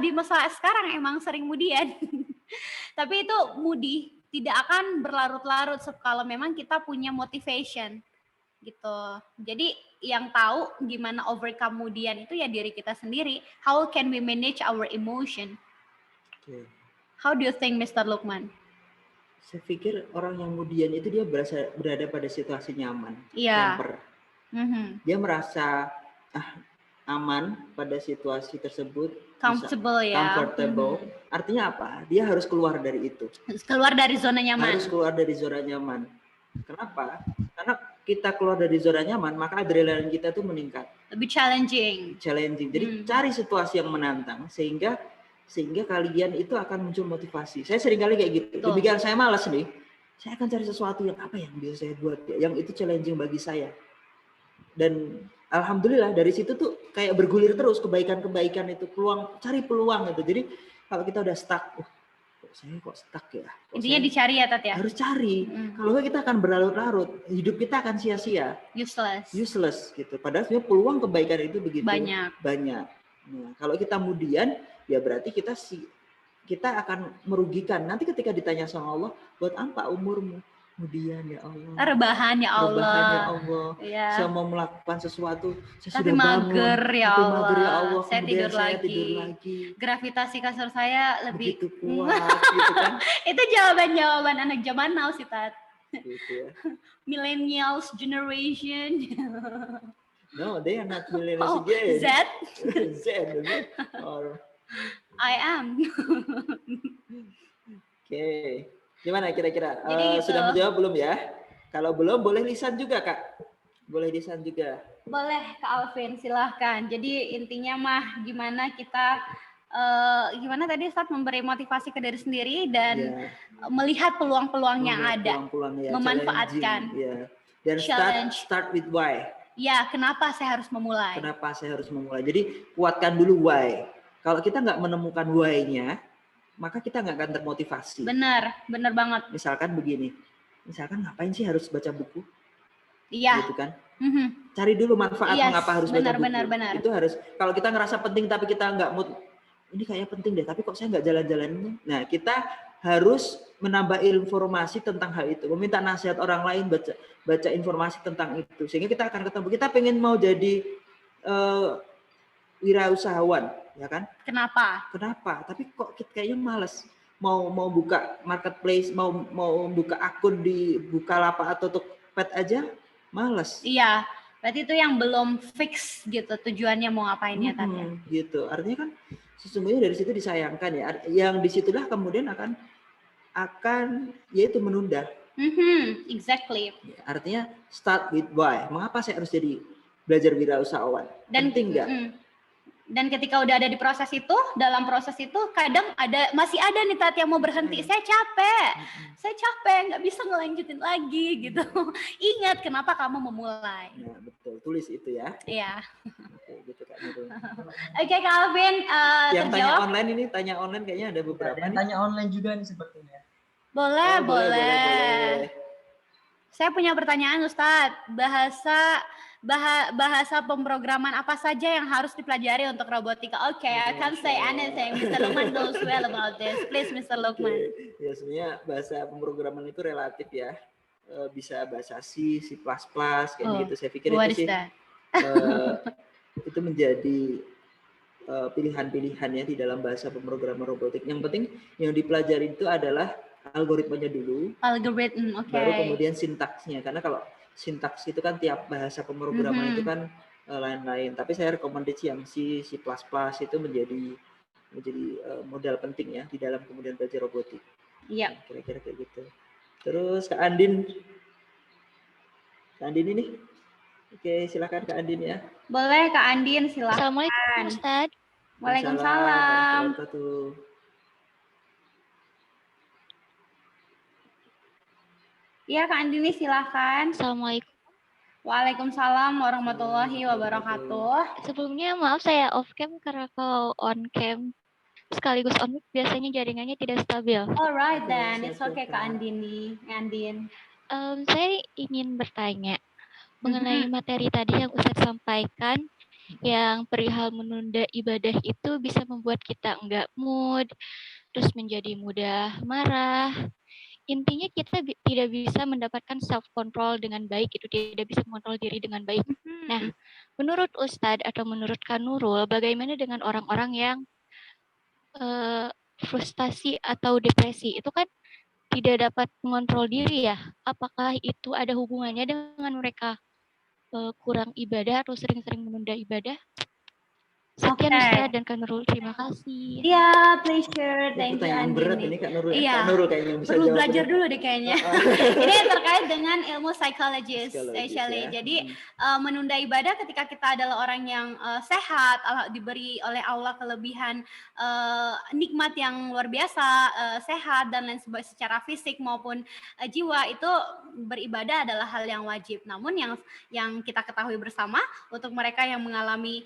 di masa sekarang emang sering kemudian. Tapi itu moody tidak akan berlarut-larut kalau memang kita punya motivation. Gitu. Jadi yang tahu gimana overcome kemudian itu ya diri kita sendiri. How can we manage our emotion? Okay. How do you think, Mr. Lukman? Saya pikir orang yang kemudian itu dia berada pada situasi nyaman. Iya. Dia merasa aman pada situasi tersebut. Comfortable ya. Comfortable. Artinya apa? Dia harus keluar dari itu. Keluar dari zona nyaman. Harus keluar dari zona nyaman. Kenapa? Karena kita keluar dari zona nyaman, maka adrenalin kita tuh meningkat. Lebih challenging. Jadi cari situasi yang menantang sehingga kalian itu akan muncul motivasi. Saya sering kali kayak gitu. Demikian saya malas nih, saya akan cari sesuatu yang apa yang bisa saya buat, yang itu challenging bagi saya. Dan alhamdulillah dari situ tuh kayak bergulir terus kebaikan-kebaikan itu, cari peluang gitu. Jadi kalau kita udah stuck, saya kok stuck ya. Intinya dicari ya Tat ya. Harus cari. Kalau enggak kita akan berlarut-larut, hidup kita akan sia-sia. Useless Gitu. Padahal sebenarnya peluang kebaikan itu begitu banyak. Nah, kalau kita kemudian, ya berarti kita akan merugikan. Nanti ketika ditanya sama Allah, buat apa umurmu? Kemudian ya Allah. Rebahan ya Allah. Rebahan ya Allah. Ya. Saya mau melakukan sesuatu, saya Tapi sudah mager bangun, ya tapi Allah. mager ya Allah. Saya Kemudian tidur tidur lagi. lagi. Gravitasi kasur saya lebih Begitu kuat gitu kan. Itu jawaban-jawaban anak zaman now sih, Tat. Gitu ya. Millennials generation. No, they are not millennials Oh, again. Z? Z, or I am. Oke, gimana kira-kira? Jadi gitu. Sudah menjawab belum ya? Kalau belum, boleh lisan juga, Kak. Boleh lisan juga. Boleh, Kak Alvin, silahkan. Jadi intinya mah gimana kita, gimana tadi Ustadz memberi motivasi ke diri sendiri dan Ya, melihat peluang-peluang yang melihat ada. peluang-peluang, ya, Memanfaatkan. challenging, ya. Dan Challenge. start with why. Ya, kenapa saya harus memulai? Kenapa saya harus memulai? Jadi kuatkan dulu why. Kalau kita nggak menemukan why-nya, maka kita nggak akan termotivasi. Benar banget. Misalkan begini, misalkan ngapain sih harus baca buku? Iya. Gitu kan? Mhm. Cari dulu manfaat Yes, mengapa harus baca buku. benar. Itu harus. Kalau kita ngerasa penting tapi kita nggak mood, ini kayaknya penting deh, tapi kok saya nggak jalan-jalannya. Nah, kita harus menambah informasi tentang hal itu, meminta nasihat orang lain, baca informasi tentang itu, sehingga kita akan ketemu. Kita pengen mau jadi wirausahawan, ya kan? Kenapa? Tapi kok kayaknya males mau buka marketplace, mau buka akun di Bukalapak atau Tokped aja males. Iya, berarti itu yang belum fix gitu tujuannya mau ngapainnya tadi. Gitu. Artinya kan sesungguhnya dari situ disayangkan ya. Yang disitulah kemudian akan yaitu menunda. Exactly. Artinya start with why. Mengapa saya harus jadi belajar wirausahawan? Penting nggak? Dan ketika udah ada di proses itu, dalam proses itu kadang masih ada nih Tat yang mau berhenti. Saya capek, nggak bisa ngelanjutin lagi gitu. Ingat kenapa kamu memulai. Nah, betul. Tulis itu ya. Iya. Oke, gitu Kak Nurul. Oke, Kak Alvin, Yang terjawab? tanya online kayaknya ada beberapa nih. Tanya online juga nih sepertinya. Boleh. Saya punya pertanyaan Ustadz. Bahasa pemrograman apa saja yang harus dipelajari untuk robotika? Oke, I can't say anything. Mr. Lukman knows well about this. Please, Mr. Lukman. Ya, sebenarnya bahasa pemrograman itu relatif ya. Bisa bahasa C, C++, kayak gitu. Saya pikir itu sih itu menjadi pilihan-pilihannya di dalam bahasa pemrograman robotik. Yang penting yang dipelajari itu adalah algoritmanya dulu. Oke. Baru kemudian sintaksnya. Karena kalau sintaks itu kan tiap bahasa pemrograman itu kan lain-lain. Tapi saya rekomendasi yang C++ itu menjadi modal penting ya di dalam kemudian belajar robotik. Iya. Kira-kira kayak gitu. Terus Kak Andin ini. Oke, silakan Kak Andin ya. Boleh Kak Andin, silakan. Assalamualaikum Ustaz. Waalaikumsalam. Iya Kak Andini silakan. Assalamualaikum. Waalaikumsalam warahmatullahi wabarakatuh. Sebelumnya maaf saya off cam karena kalau on cam sekaligus on mic biasanya jaringannya tidak stabil. Alright then, it's okay Kak Andini. Andin. Saya ingin bertanya mengenai materi tadi yang Ustadz sampaikan, yang perihal menunda ibadah itu bisa membuat kita enggak mood, terus menjadi mudah marah. Intinya kita tidak bisa mendapatkan self control dengan baik, itu tidak bisa mengontrol diri dengan baik. Nah, menurut Ustadz atau menurut Kak Nurul, bagaimana dengan orang-orang yang frustasi atau depresi? Itu kan tidak dapat mengontrol diri ya. Apakah itu ada hubungannya dengan mereka kurang ibadah atau sering-sering menunda ibadah? Sekian Ustaz dan Kak Nurul, terima kasih. Iya, pleasure. Thank you pertanyaan Andini. berat ini Kak Nurul. Iya. Kak Nurul kayaknya yang bisa perlu jawab belajar ini. dulu deh kayaknya. Ini terkait dengan ilmu psikologis, especially. Ya. Jadi menunda ibadah ketika kita adalah orang yang sehat, diberi oleh Allah kelebihan nikmat yang luar biasa, sehat dan lain sebagainya secara fisik maupun jiwa, itu beribadah adalah hal yang wajib. Namun yang kita ketahui bersama untuk mereka yang mengalami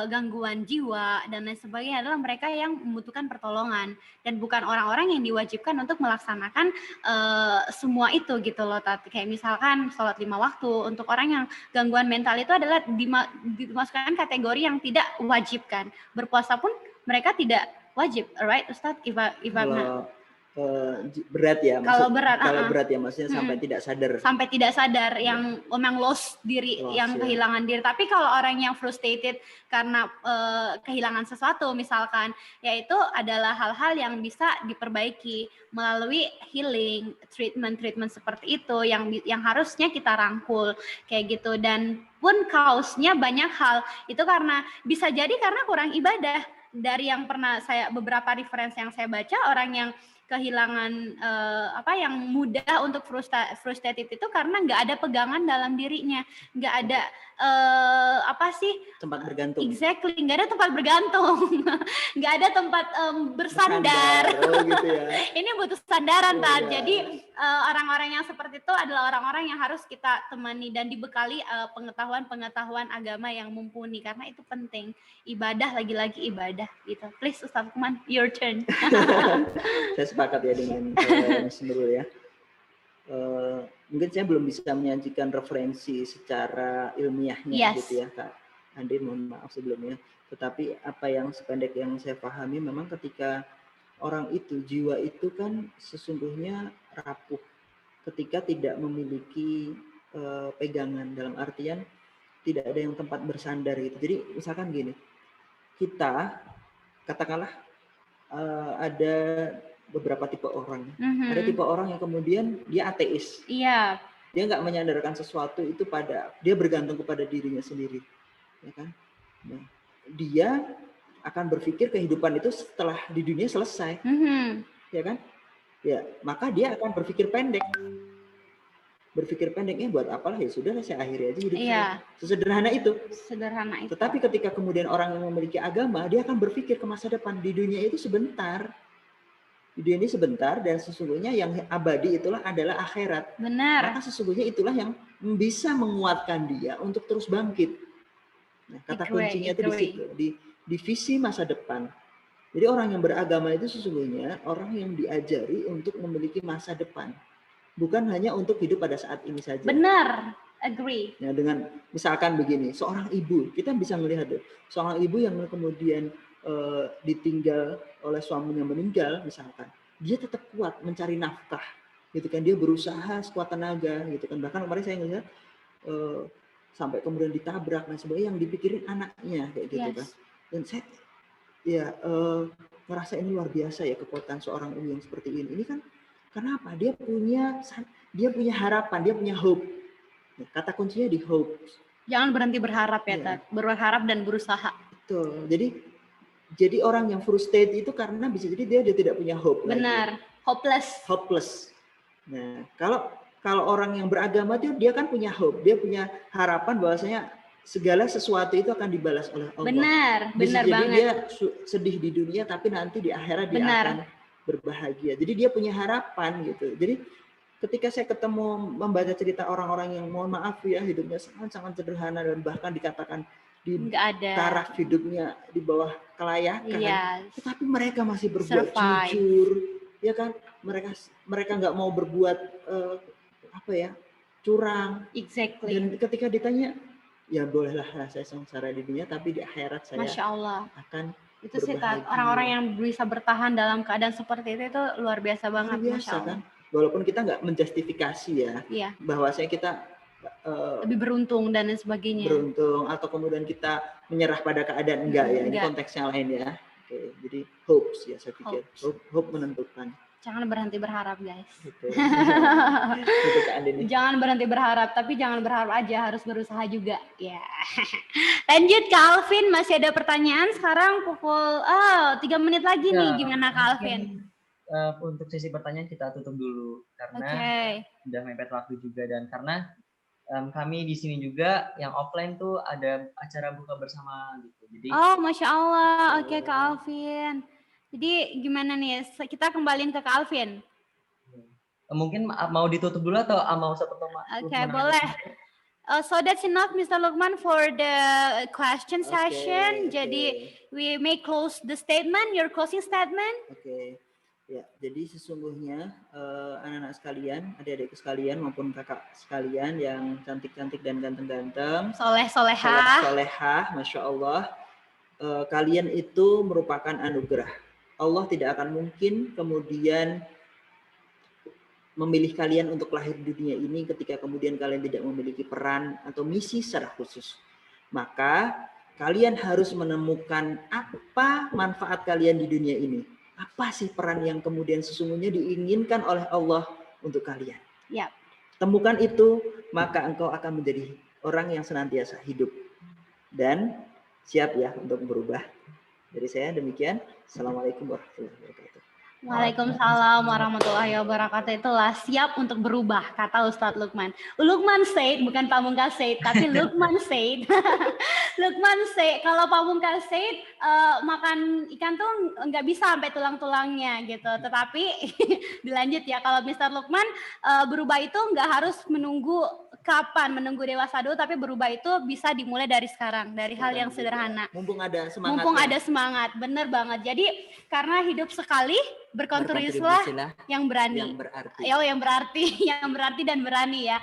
gangguan jiwa dan lain sebagainya adalah mereka yang membutuhkan pertolongan dan bukan orang-orang yang diwajibkan untuk melaksanakan semua itu gitu loh. Kayak misalkan sholat 5 waktu untuk orang yang gangguan mental itu adalah dimasukkan kategori yang tidak wajib kan. Berpuasa pun mereka tidak wajib, right Ustadz? Berat ya, kalau berat ya maksudnya sampai tidak sadar yang memang lost diri, yang kehilangan diri. Tapi kalau orang yang frustrated karena kehilangan sesuatu misalkan, yaitu adalah hal-hal yang bisa diperbaiki melalui healing treatment seperti itu yang harusnya kita rangkul kayak gitu. Dan pun kausnya banyak hal itu karena bisa jadi karena kurang ibadah. Dari yang pernah beberapa referensi yang saya baca, orang yang kehilangan yang mudah untuk frustrated itu karena nggak ada pegangan dalam dirinya, nggak ada tempat bergantung. Exactly, nggak ada tempat bergantung, nggak ada tempat bersandar. Oh, gitu ya. Ini butuh sandaran, Jadi orang-orang yang seperti itu adalah orang-orang yang harus kita temani dan dibekali pengetahuan agama yang mumpuni karena itu penting. Ibadah lagi-lagi ibadah gitu. Please Ustaz Lukman, your turn. Saya sepakat ya dengan Mas Nurul ya. Mungkin saya belum bisa menyajikan referensi secara ilmiahnya gitu ya Kak Andin, mohon maaf sebelumnya. Tetapi apa yang sependek yang saya pahami memang ketika orang itu, jiwa itu kan sesungguhnya rapuh ketika tidak memiliki pegangan, dalam artian tidak ada yang tempat bersandar gitu. Jadi misalkan gini, kita katakanlah ada beberapa tipe orang. Ada tipe orang yang kemudian dia ateis. Iya. Dia nggak menyandarkan sesuatu itu dia bergantung kepada dirinya sendiri, ya kan? Nah, dia akan berpikir kehidupan itu setelah di dunia selesai, ya kan? Ya, maka dia akan berpikir pendek. Berpikir pendeknya buat apalah, ya sudah saya akhiri aja hidup saya. Sesederhana itu. Sederhana itu. Tetapi ketika kemudian orang yang memiliki agama, dia akan berpikir ke masa depan. Di dunia itu sebentar. Di dunia ini sebentar, dan sesungguhnya yang abadi itulah adalah akhirat. Benar. Maka sesungguhnya itulah yang bisa menguatkan dia untuk terus bangkit. Nah, kata kuncinya itu di situ, di visi masa depan. Jadi orang yang beragama itu sesungguhnya orang yang diajari untuk memiliki masa depan. Bukan hanya untuk hidup pada saat ini saja. Benar, agree. Nah, dengan misalkan begini, seorang ibu, kita bisa melihat seorang ibu yang kemudian ditinggal oleh suaminya meninggal, misalkan, dia tetap kuat mencari nafkah, gitu kan? Dia berusaha sekuat tenaga, gitu kan? Bahkan kemarin saya ngelihat sampai kemudian ditabrak dan sebagainya, yang dipikirin anaknya, kayak gitu kan? Dan saya ngerasa ini luar biasa ya kekuatan seorang ibu yang seperti ini. Ini kan kenapa? Dia punya harapan, dia punya hope. Nah, kata kuncinya di hope. Jangan berhenti berharap ya, berharap dan berusaha. Betul. Jadi orang yang frustrated itu karena bisa jadi dia tidak punya hope. Benar, lagi. Hopeless. Nah, kalau orang yang beragama itu dia kan punya hope, dia punya harapan bahwasanya segala sesuatu itu akan dibalas oleh Allah. Benar jadi banget. Dia sedih di dunia tapi nanti di akhirat dia akan berbahagia. Jadi dia punya harapan gitu. Jadi ketika saya ketemu membaca cerita orang-orang yang mohon maaf ya hidupnya sangat-sangat sederhana dan bahkan dikatakan di taraf hidupnya di bawah kelayakan, tetapi mereka masih berbuat jujur, ya kan? Mereka nggak mau berbuat curang. Exactly. Dan ketika ditanya, ya bolehlah saya sengsara di dunia, tapi di akhirat saya Masya Allah. akan itu sih orang-orang yang bisa bertahan dalam keadaan seperti itu luar biasa banget. Luar biasa, Masya Allah. Kan? Walaupun kita nggak menjustifikasi ya, bahwasanya kita lebih beruntung dan lain sebagainya. Beruntung atau kemudian kita menyerah pada keadaan enggak ya, ini konteksnya lain ya. Oke, jadi hopes ya saya pikir. Hope menentukan. Jangan berhenti berharap guys. Gitu. Jangan berhenti berharap, tapi jangan berharap aja, harus berusaha juga. Ya. Lanjut Kak Alvin, masih ada pertanyaan sekarang pukul 3 menit lagi nih, gimana Kak Alvin? Untuk sesi pertanyaan kita tutup dulu karena udah mepet waktu juga, dan karena kami di sini juga yang offline tuh ada acara buka bersama gitu. Jadi Masya Allah, oke Kak Alvin. Jadi gimana nih, kita kembaliin ke Kak Alvin. Mungkin mau ditutup dulu atau mau satu Oke, boleh. So that's enough, Mr. Lukman, for the question session. Oke. Jadi we may close the statement, your closing statement. Oke. Ya, jadi sesungguhnya anak-anak sekalian, adik-adikku sekalian maupun kakak sekalian yang cantik-cantik dan ganteng-ganteng, Soleh-solehah. solehah, masya Allah, kalian itu merupakan anugerah. Allah tidak akan mungkin kemudian memilih kalian untuk lahir di dunia ini ketika kemudian kalian tidak memiliki peran atau misi secara khusus. Maka kalian harus menemukan apa manfaat kalian di dunia ini. Apa sih peran yang kemudian sesungguhnya diinginkan oleh Allah untuk kalian. Ya. Temukan itu, maka engkau akan menjadi orang yang senantiasa hidup. Dan siap ya untuk berubah. Dari saya demikian. Assalamualaikum warahmatullahi wabarakatuh. Waalaikumsalam warahmatullahi wabarakatuh. Itulah siap untuk berubah, kata Ustadz Lukman. Lukman Said, bukan Pamungkas Said, tapi Lukman Said. Lukman Said, kalau Pamungkas Said makan ikan tuh nggak bisa sampai tulang-tulangnya gitu. Tetapi dilanjut ya, kalau Mr. Lukman berubah itu nggak harus menunggu kapan, menunggu dewasa dulu, tapi berubah itu bisa dimulai dari sekarang, dari hal yang sederhana. Mumpung ada semangat. Mumpung ada semangat, bener banget. Jadi karena hidup sekali, berkontribusilah yang berani. Yang berarti. Yang berarti dan berani ya.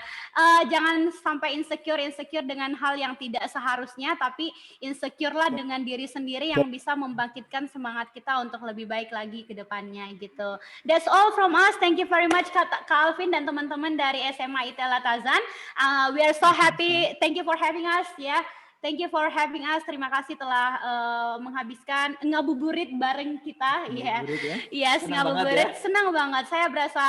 Jangan sampai insecure dengan hal yang tidak seharusnya, tapi insecure lah dengan diri sendiri yang bisa membangkitkan semangat kita untuk lebih baik lagi ke depannya gitu. That's all from us. Thank you very much Kak Alvin dan teman-teman dari SMA Itela Tazan. We are so happy. Thank you for having us ya. Thank you for having us. Terima kasih telah menghabiskan ngabuburit bareng kita. Iya, yes, ngabuburit. Senang banget. Saya berasa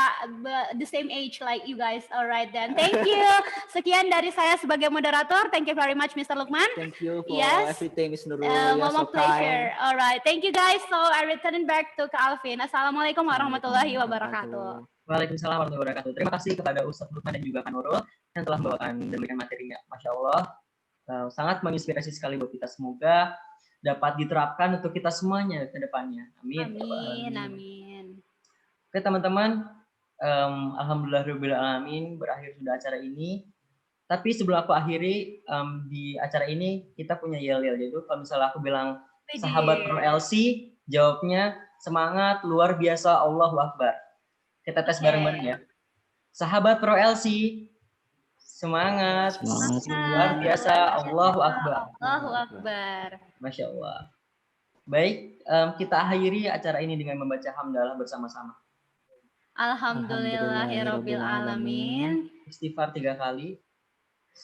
the same age like you guys. Alright then. Thank you. Sekian dari saya sebagai moderator. Thank you very much, Mr. Lukman. Thank you for yes. everything, Mr. Nurul. Mama pleasure. Alright. Thank you guys. So I return back to Kak Alvin. Assalamualaikum warahmatullahi wabarakatuh. Waalaikumsalam warahmatullahi wabarakatuh. Terima kasih kepada Ustadz Lukman dan juga Kak Nurul yang telah membawakan demikian materinya. Masya Allah. Sangat menginspirasi sekali buat kita. Semoga dapat diterapkan untuk kita semuanya ke depannya. Amin. Amin. Amin. Oke teman-teman, alhamdulillahirabbil alamin, berakhir sudah acara ini. Tapi sebelum aku akhiri di acara ini kita punya yel-yel, yaitu kalau misalnya aku bilang sahabat Pro LC, jawabnya semangat luar biasa Allahu Akbar. Kita tes bareng-bareng ya. Sahabat Pro LC, semangat luar biasa Allahu Akbar. Allahu Akbar. Masya Allah. Baik, kita akhiri acara ini dengan membaca hamdalah bersama-sama. Alhamdulillahirabbil alamin. Istighfar 3 kali.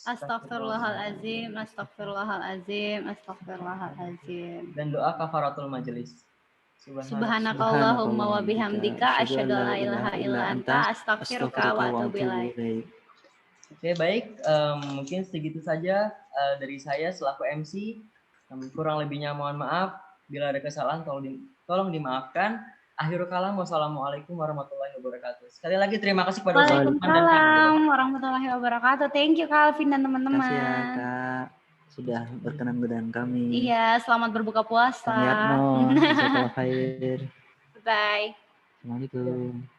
Astaghfirullahalazim, astaghfirullahalazim, astaghfirullahalazim. Dan doa kafaratul majelis. Subhanakallahumma wa bihamdika asyhadu an la ilaha illa anta astaghfiruka wa atubu ilaik. Oke, baik. Mungkin segitu saja dari saya selaku MC. Kurang lebihnya mohon maaf. Bila ada kesalahan tolong dimaafkan. Akhirul kalam, wassalamualaikum warahmatullahi wabarakatuh. Sekali lagi terima kasih kepada Waalaikumsalam warahmatullahi wabarakatuh. Thank you Kak Alvin dan teman-teman. Terima kasih ya Kak. Sudah berkenan dengan kami. Iya, selamat berbuka puasa. Kami Atno, jazakallahu khair. Bye. Assalamualaikum.